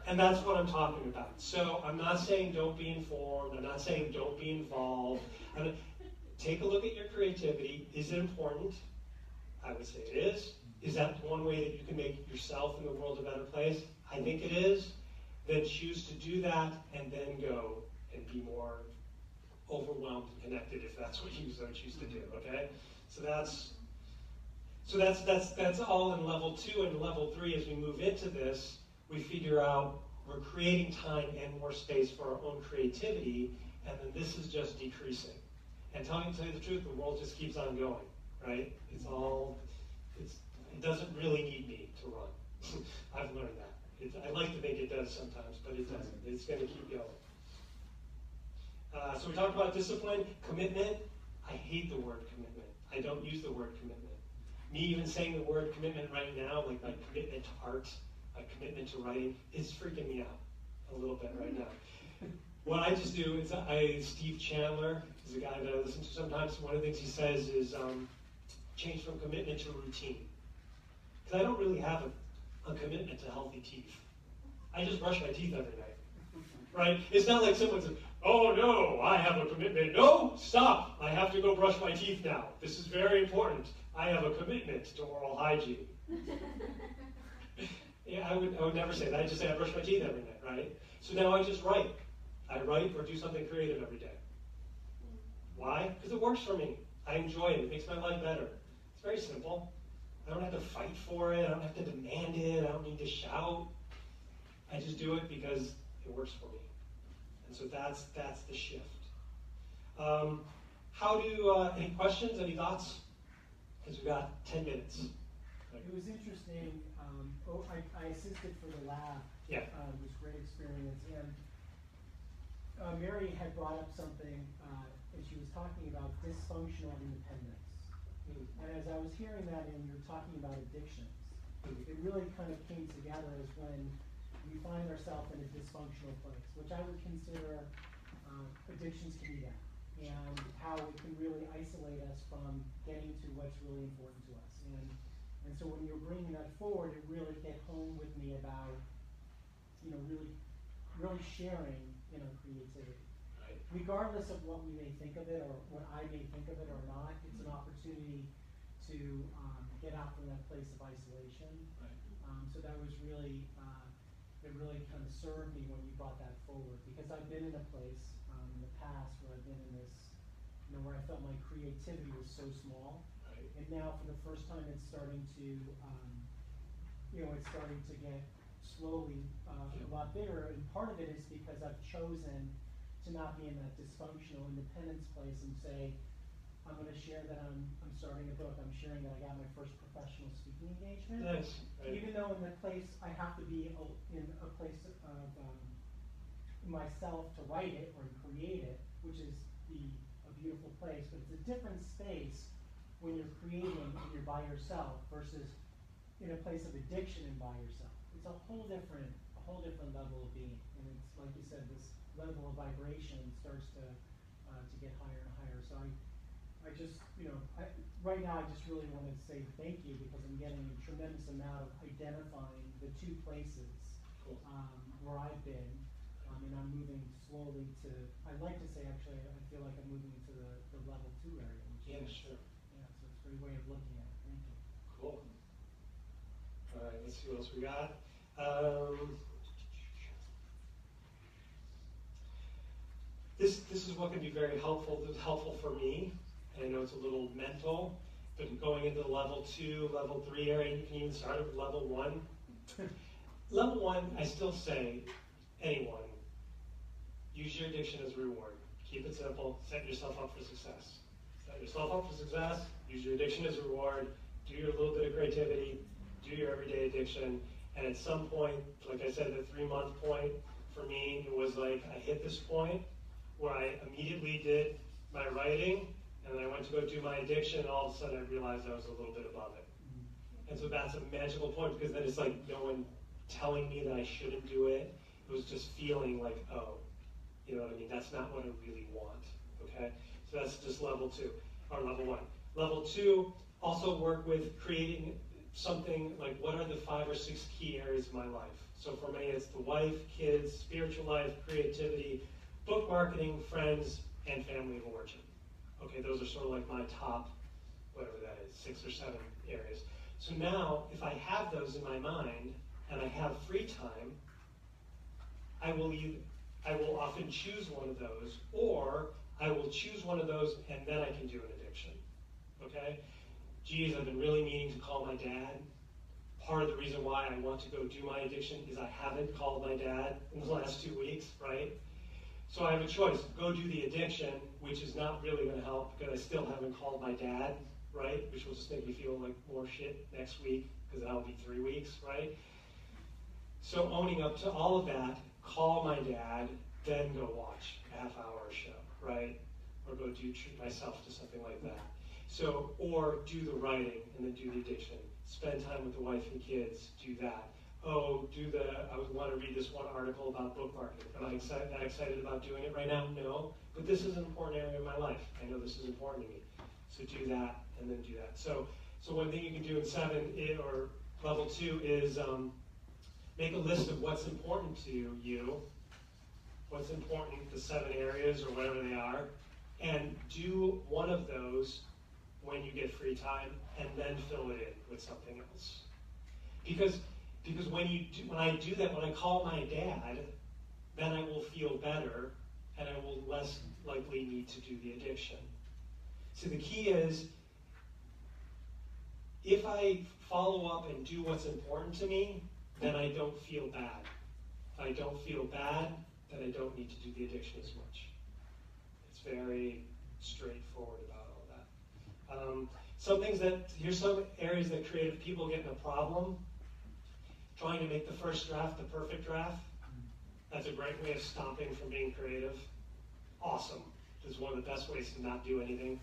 And that's what I'm talking about. So I'm not saying don't be informed. I'm not saying don't be involved. Take a look at your creativity. Is it important? I would say it is. Is that one way that you can make yourself and the world a better place? I think it is. Then choose to do that, and then go and be more overwhelmed and connected if that's what you choose to do. Okay? So that's all in level 2. And level 3, as we move into this, we figure out we're creating time and more space for our own creativity, and then this is just decreasing. And to tell you the truth, the world just keeps on going, right? It doesn't really need me to run. I've learned that. I like to think it does sometimes, but it doesn't. It's going to keep going. So we talked about discipline, commitment. I hate the word commitment. I don't use the word commitment. Me even saying the word commitment right now, like my commitment to art, my commitment to writing, is freaking me out a little bit right now. What I just do is, Steve Chandler is a guy that I listen to sometimes. One of the things he says is change from commitment to routine. Because I don't really have a commitment to healthy teeth. I just brush my teeth every night, right? It's not like someone says, oh no, I have a commitment. No, stop, I have to go brush my teeth now. This is very important. I have a commitment to oral hygiene. Yeah, I would never say that. I just say I brush my teeth every night, right? So now I just write. I write or do something creative every day. Why? Because it works for me. I enjoy it. It makes my life better. It's very simple. I don't have to fight for it. I don't have to demand it. I don't need to shout. I just do it because it works for me. And so that's the shift. Any questions, any thoughts? Because we've got 10 minutes. It was interesting. I assisted for the lab. Yeah. It was a great experience. And Mary had brought up something, and she was talking about dysfunctional independence. And as I was hearing that, and you're talking about addictions, it really kind of came together as when we find ourselves in a dysfunctional place, which I would consider addictions to be that, and how it can really isolate us from getting to what's really important to us. And so when you're bringing that forward, it really hit home with me about, really sharing, creativity. Right. Regardless of what we may think of it, or what I may think of it or not, it's an opportunity to get out from that place of isolation. Right. So that was really, it really kind of served me when you brought that forward, because I've been in a place in the past where I've been in this, where I felt my creativity was so small. Right. And now for the first time, it's starting to, it's starting to get slowly a lot bigger. And part of it is because I've chosen to not be in that dysfunctional independence place and say, I'm going to share that I'm starting a book. I'm sharing that I got my first professional speaking engagement. Nice. Right. Even though in the place I have to be in a place of myself to write it or create it, which is a beautiful place, but it's a different space when you're creating and you're by yourself versus in a place of addiction and by yourself. It's a whole different level of being, and it's like you said, this level of vibration starts to get higher and higher. So I just, right now I just really want to say thank you, because I'm getting a tremendous amount of identifying the two places Cool. where I've been, and I'm moving slowly to, I'd like to say actually, I feel like I'm moving into the level 2 area. Which Yeah, is, sure. Yeah, so it's a great way of looking at it. Thank you. Cool. All right, let's see what else we got. This is what can be very helpful. This is helpful for me. And I know it's a little mental, but going into the level 2, level 3 area, you can even start with level 1. Level 1, I still say, anyone, use your addiction as a reward. Keep it simple. Set yourself up for success. Set yourself up for success. Use your addiction as a reward. Do your little bit of creativity. Do your everyday addiction. And at some point, like I said, the 3-month point, for me, it was like I hit this point where I immediately did my writing, and then I went to go do my addiction, and all of a sudden I realized I was a little bit above it. And so that's a magical point, because then it's like no one telling me that I shouldn't do it. It was just feeling like, oh, you know what I mean? That's not what I really want, okay? So that's just level 2, or level 1. Level 2, also work with creating something like, what are the 5 or 6 key areas of my life? So for me, it's the wife, kids, spiritual life, creativity, book marketing, friends, and family of origin. Okay, those are sort of like my top, whatever that is, 6 or 7 areas. So now, if I have those in my mind, and I have free time, I will often choose one of those, or I will choose one of those, and then I can do an addiction. Okay? Geez, I've been really meaning to call my dad. Part of the reason why I want to go do my addiction is I haven't called my dad in the last 2 weeks, right? So I have a choice. Go do the addiction, which is not really going to help because I still haven't called my dad, right? Which will just make me feel like more shit next week because that'll be 3 weeks, right? So owning up to all of that, call my dad, then go watch a half-hour show, right? Or go treat myself to something like that. So, or do the writing and then do the addiction. Spend time with the wife and kids, do that. Oh, I would want to read this one article about book marketing. Am I that excited about doing it right now? No. But this is an important area of my life. I know this is important to me. So do that and then do that. So one thing you can do in 7 or level 2 is make a list of what's important to you, what's important, the 7 areas or whatever they are, and do one of those when you get free time, and then fill it in with something else. Because when I do that, when I call my dad, then I will feel better, and I will less likely need to do the addiction. So the key is, if I follow up and do what's important to me, then I don't feel bad. If I don't feel bad, then I don't need to do the addiction as much. It's very straightforward about all that. Here's some areas that creative people get in a problem. Trying to make the first draft the perfect draft. That's a great way of stopping from being creative. Awesome. This is one of the best ways to not do anything,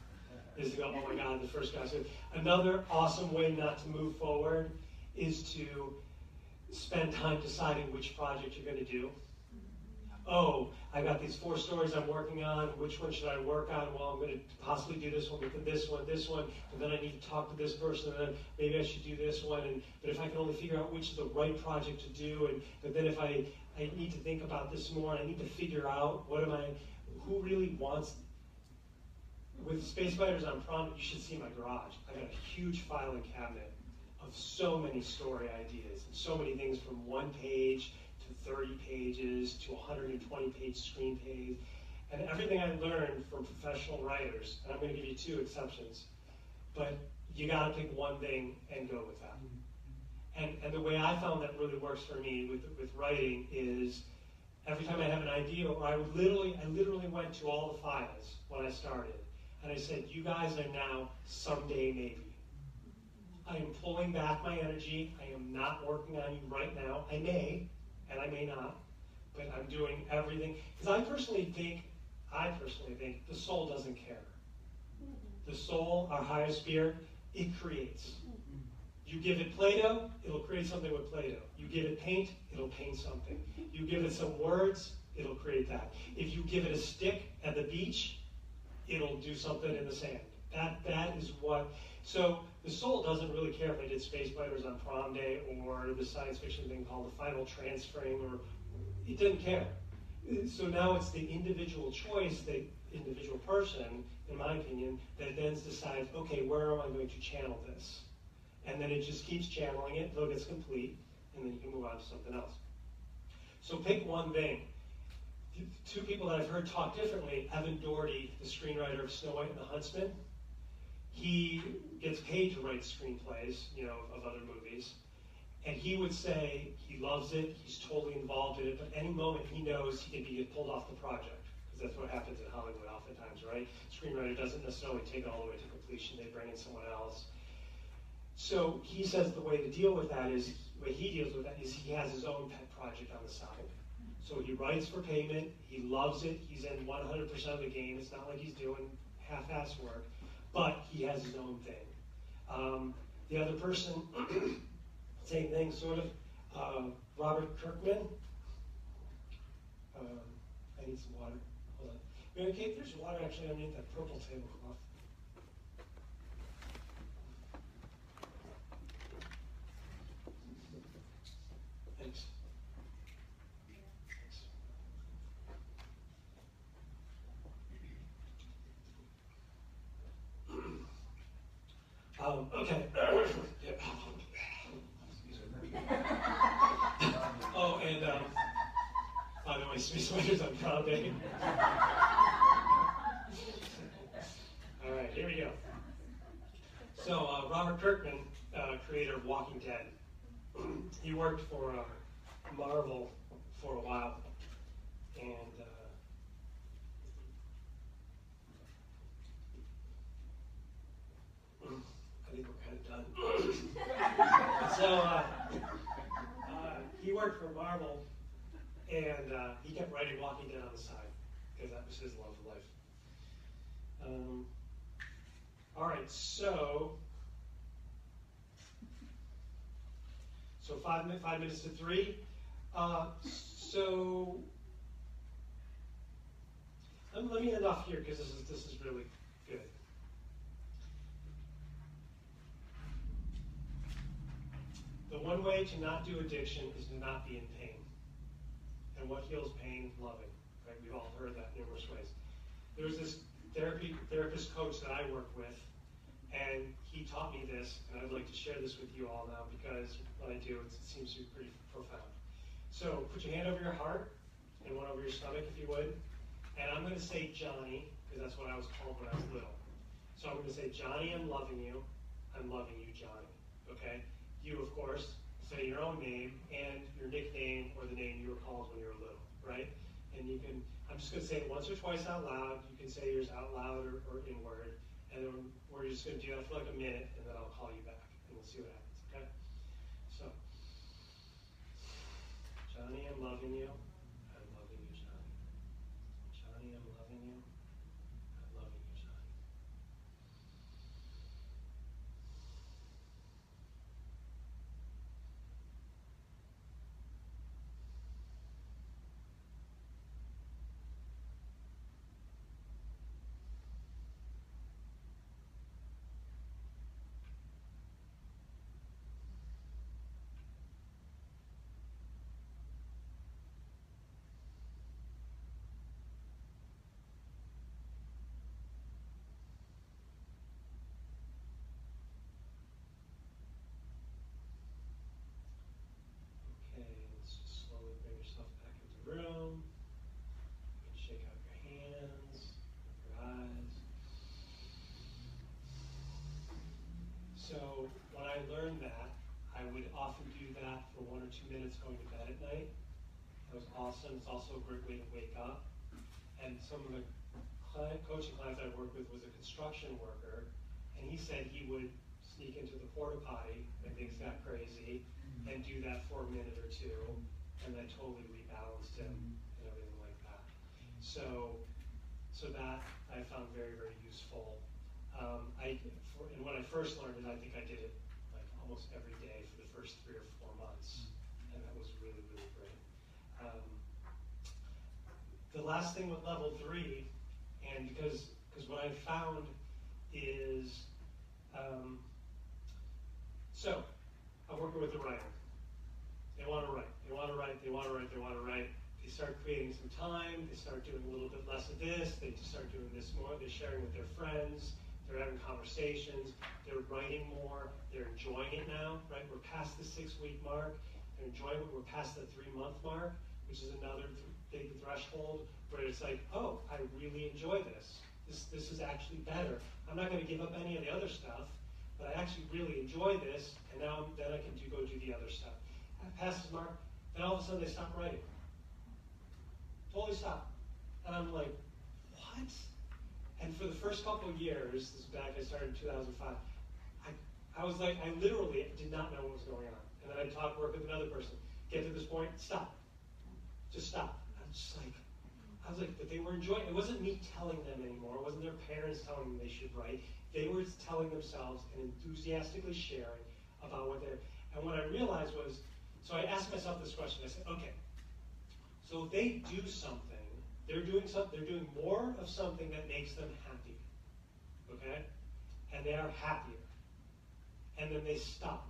is to go, oh my God, the first draft. Another awesome way not to move forward is to spend time deciding which project you're going to do. Oh, I got these 4 stories I'm working on. Which one should I work on? Well, I'm going to possibly do this one, but then this one, and then I need to talk to this person, and then maybe I should do this one. But if I can only figure out which is the right project to do, but then if I need to think about this more, I need to figure out who really wants. With Space Fighters on Prom, you should see my garage. I got a huge filing cabinet of so many story ideas, and so many things from 1 page to 30 pages to 120-page screenplays, and everything I learned from professional writers, and I'm going to give you 2 exceptions, but you got to pick one thing and go with that. And the way I found that really works for me with writing is every time I have an idea, or I literally went to all the files when I started, and I said, you guys are now someday maybe. I am pulling back my energy. I am not working on you right now. I may, and I may not, but I'm doing everything. Because I personally think the soul doesn't care. The soul, our higher spirit, it creates. You give it Play-Doh, it'll create something with Play-Doh. You give it paint, it'll paint something. You give it some words, it'll create that. If you give it a stick at the beach, it'll do something in the sand. That is what. So the soul doesn't really care if I did Space Biters on prom day or the science fiction thing called the final transferring, or it doesn't care. So now it's the individual choice, the individual person, in my opinion, that then decides, okay, where am I going to channel this? And then it just keeps channeling it until it gets complete, and then you can move on to something else. So pick one thing. 2 people that I've heard talk differently, Evan Doherty, the screenwriter of Snow White and the Huntsman, he gets paid to write screenplays, of other movies, and he would say he loves it, he's totally involved in it, but any moment he knows he can be pulled off the project, because that's what happens in Hollywood oftentimes, right? Screenwriter doesn't necessarily take it all the way to completion, they bring in someone else. So he says the way to deal with that is, the way he deals with that is he has his own pet project on the side. So he writes for payment, he loves it, he's in 100% of the game, it's not like he's doing half-ass work, but he has his own thing. The other person, same thing, sort of, Robert Kirkman. I need some water, hold on. Mary Kate, there's water actually underneath that purple tablecloth. Thanks. Okay. Oh, and by the way, Space Biters on prom day. All right, here we go. So Robert Kirkman, creator of Walking Dead, he worked for Marvel for a while, and I think we're kind of done. So he worked for Marvel, and he kept writing Walking Dead on the side, because that was his love of life. All right, so 5 minutes to 3. So let me end off here, because this is really good. The one way to not do addiction is to not be in pain. And what heals pain? Loving. Right? We've all heard that numerous ways. There's this therapist coach that I work with, and he taught me this, and I'd like to share this with you all now, because when I do, it seems to be pretty profound. So put your hand over your heart and one over your stomach, if you would. And I'm going to say Johnny, because that's what I was called when I was little. So I'm going to say, Johnny, I'm loving you. I'm loving you, Johnny. Okay? You, of course, say your own name and your nickname or the name you were called when you were little, right? And you can, I'm just going to say it once or twice out loud. You can say yours out loud or in word. And then we're just going to do that for like a minute, and then I'll call you back, and we'll see what happens, okay? So, Johnny, I'm loving you. I'm loving you, Johnny. Johnny, I'm loving you. I'm loving you, Johnny. for 1 or 2 minutes going to bed at night. That was awesome. It's also a great way to wake up. And some of the coaching clients I worked with was a construction worker, and he said he would sneak into the porta potty when things got crazy and do that for a minute or two, and that totally rebalanced him and everything like that. So that I found very, very useful. And when I first learned it, I think I did it like almost every day for the first 3 or 4 months, and that was really, really great. The last thing with level 3, and because what I found is, so I'm working with a writer. They want to write. They want to write. They want to write. They want to write. They start creating some time. They start doing a little bit less of this. They just start doing this more. They're sharing with their friends. They're having conversations. They're writing more. They're enjoying it now, right? We're past the 6-week mark. They're enjoying it. We're past the 3-month mark, which is another big threshold where it's like, oh, I really enjoy this. This is actually better. I'm not going to give up any of the other stuff, but I actually really enjoy this, and now then I can go do the other stuff. Past this mark, then all of a sudden they stop writing. Totally stop. And I'm like, what? And for the first couple of years, this is back, I started in 2005, I was like, I literally did not know what was going on. And then I'd work with another person. Get to this point, stop. Just stop. I was like, but they were enjoying it. It wasn't me telling them anymore. It wasn't their parents telling them they should write. They were telling themselves and enthusiastically sharing about what they're, and what I realized was, so I asked myself this question. I said, okay, so if they do something, they're doing more of something that makes them happy, okay? And they are happier. And then they stop.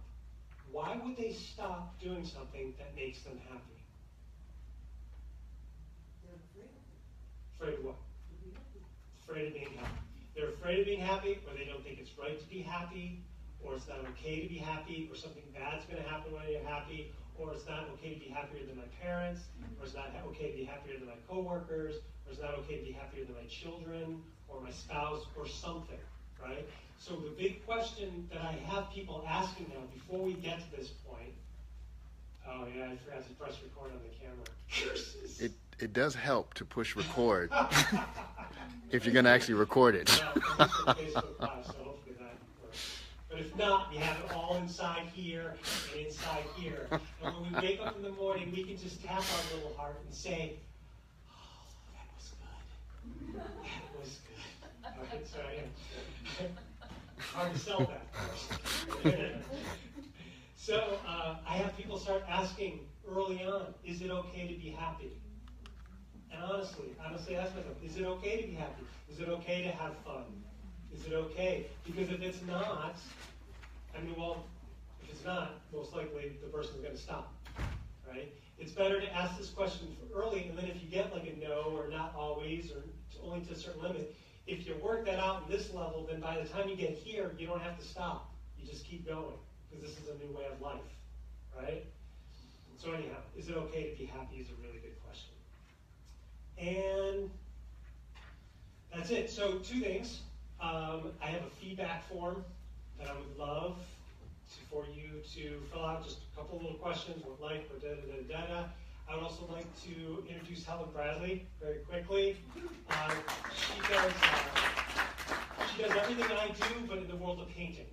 Why would they stop doing something that makes them happy? Afraid of what? Afraid of being happy. They're afraid of being happy, or they don't think it's right to be happy, or it's not okay to be happy, or something bad's going to happen when you're happy, or it's not okay to be happier than my parents, or it's not okay to be happier than my coworkers, or it's not okay to be happier than my children, or my spouse, or something, right? So the big question that I have people asking now, before we get to this point, oh yeah, I forgot to press record on the camera. Curses! It does help to push record if you're going to actually record it. Well, Facebook Live, so hopefully that works. But if not, we have it all inside here and inside here. And when we wake up in the morning, we can just tap our little heart and say, oh, that was good. That was good. All right, so hard to sell that. So I have people start asking early on, is it okay to be happy? And honestly ask myself, is it okay to be happy? Is it okay to have fun? Is it okay? Because if it's not, if it's not, most likely the person's going to stop, right? It's better to ask this question early, and then if you get like a no, or not always, or only to a certain limit, if you work that out in this level, then by the time you get here, you don't have to stop. You just keep going, because this is a new way of life, right? So anyhow, is it okay to be happy is a really good question. And that's it. So 2 things. I have a feedback form that I would love for you to fill out. Just a couple little questions. What life, what da-da-da-da-da. I would also like to introduce Helen Bradley very quickly. She does everything I do, but in the world of painting.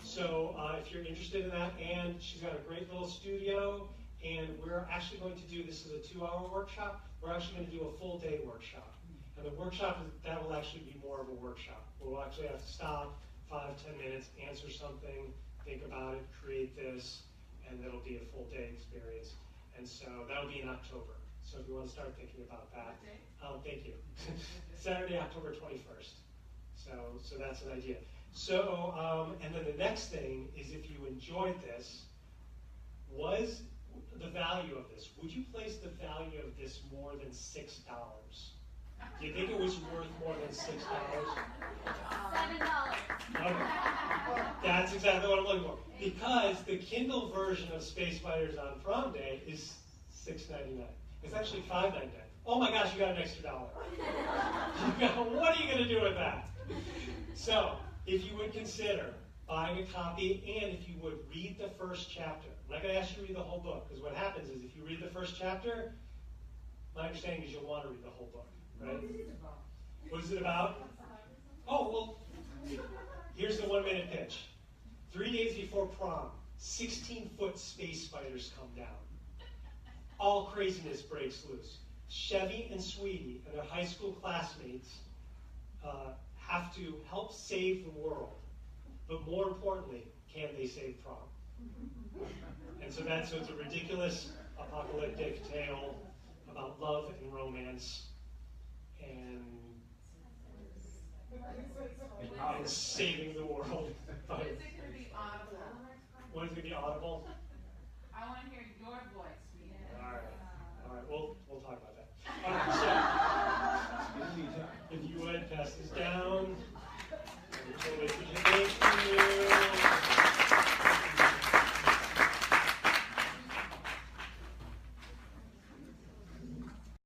So if you're interested in that, and she's got a great little studio, and we're actually going to do, this is a 2-hour workshop, we're actually going to do a full day workshop. And the workshop, that will actually be more of a workshop. We'll actually have to stop 5-10 minutes, answer something, think about it, create this, and it'll be a full day experience. And so that'll be in October. So if you want to start thinking about that. Thank you. Saturday, October 21st. So that's an idea. So, and then the next thing is, if you enjoyed this, was the value of this, would you place the value of this more than $6? Do you think it was worth more than $6? $7. Okay. That's exactly what I'm looking for. Because the Kindle version of Space Fighters on Prom Day is $6.99. It's actually $5.99. Oh my gosh, you got an extra $1. What are you going to do with that? So, if you would consider buying a copy, and if you would, read the first chapter. I'm not going to ask you to read the whole book, because what happens is if you read the first chapter, my understanding is you'll want to read the whole book, right? What is it about? Oh, well, here's the 1-minute pitch. 3 days before prom, 16-foot space spiders come down. All craziness breaks loose. Chevy and Sweetie and their high school classmates have to help save the world. But more importantly, can they save prom? And so it's a ridiculous apocalyptic tale about love and romance and saving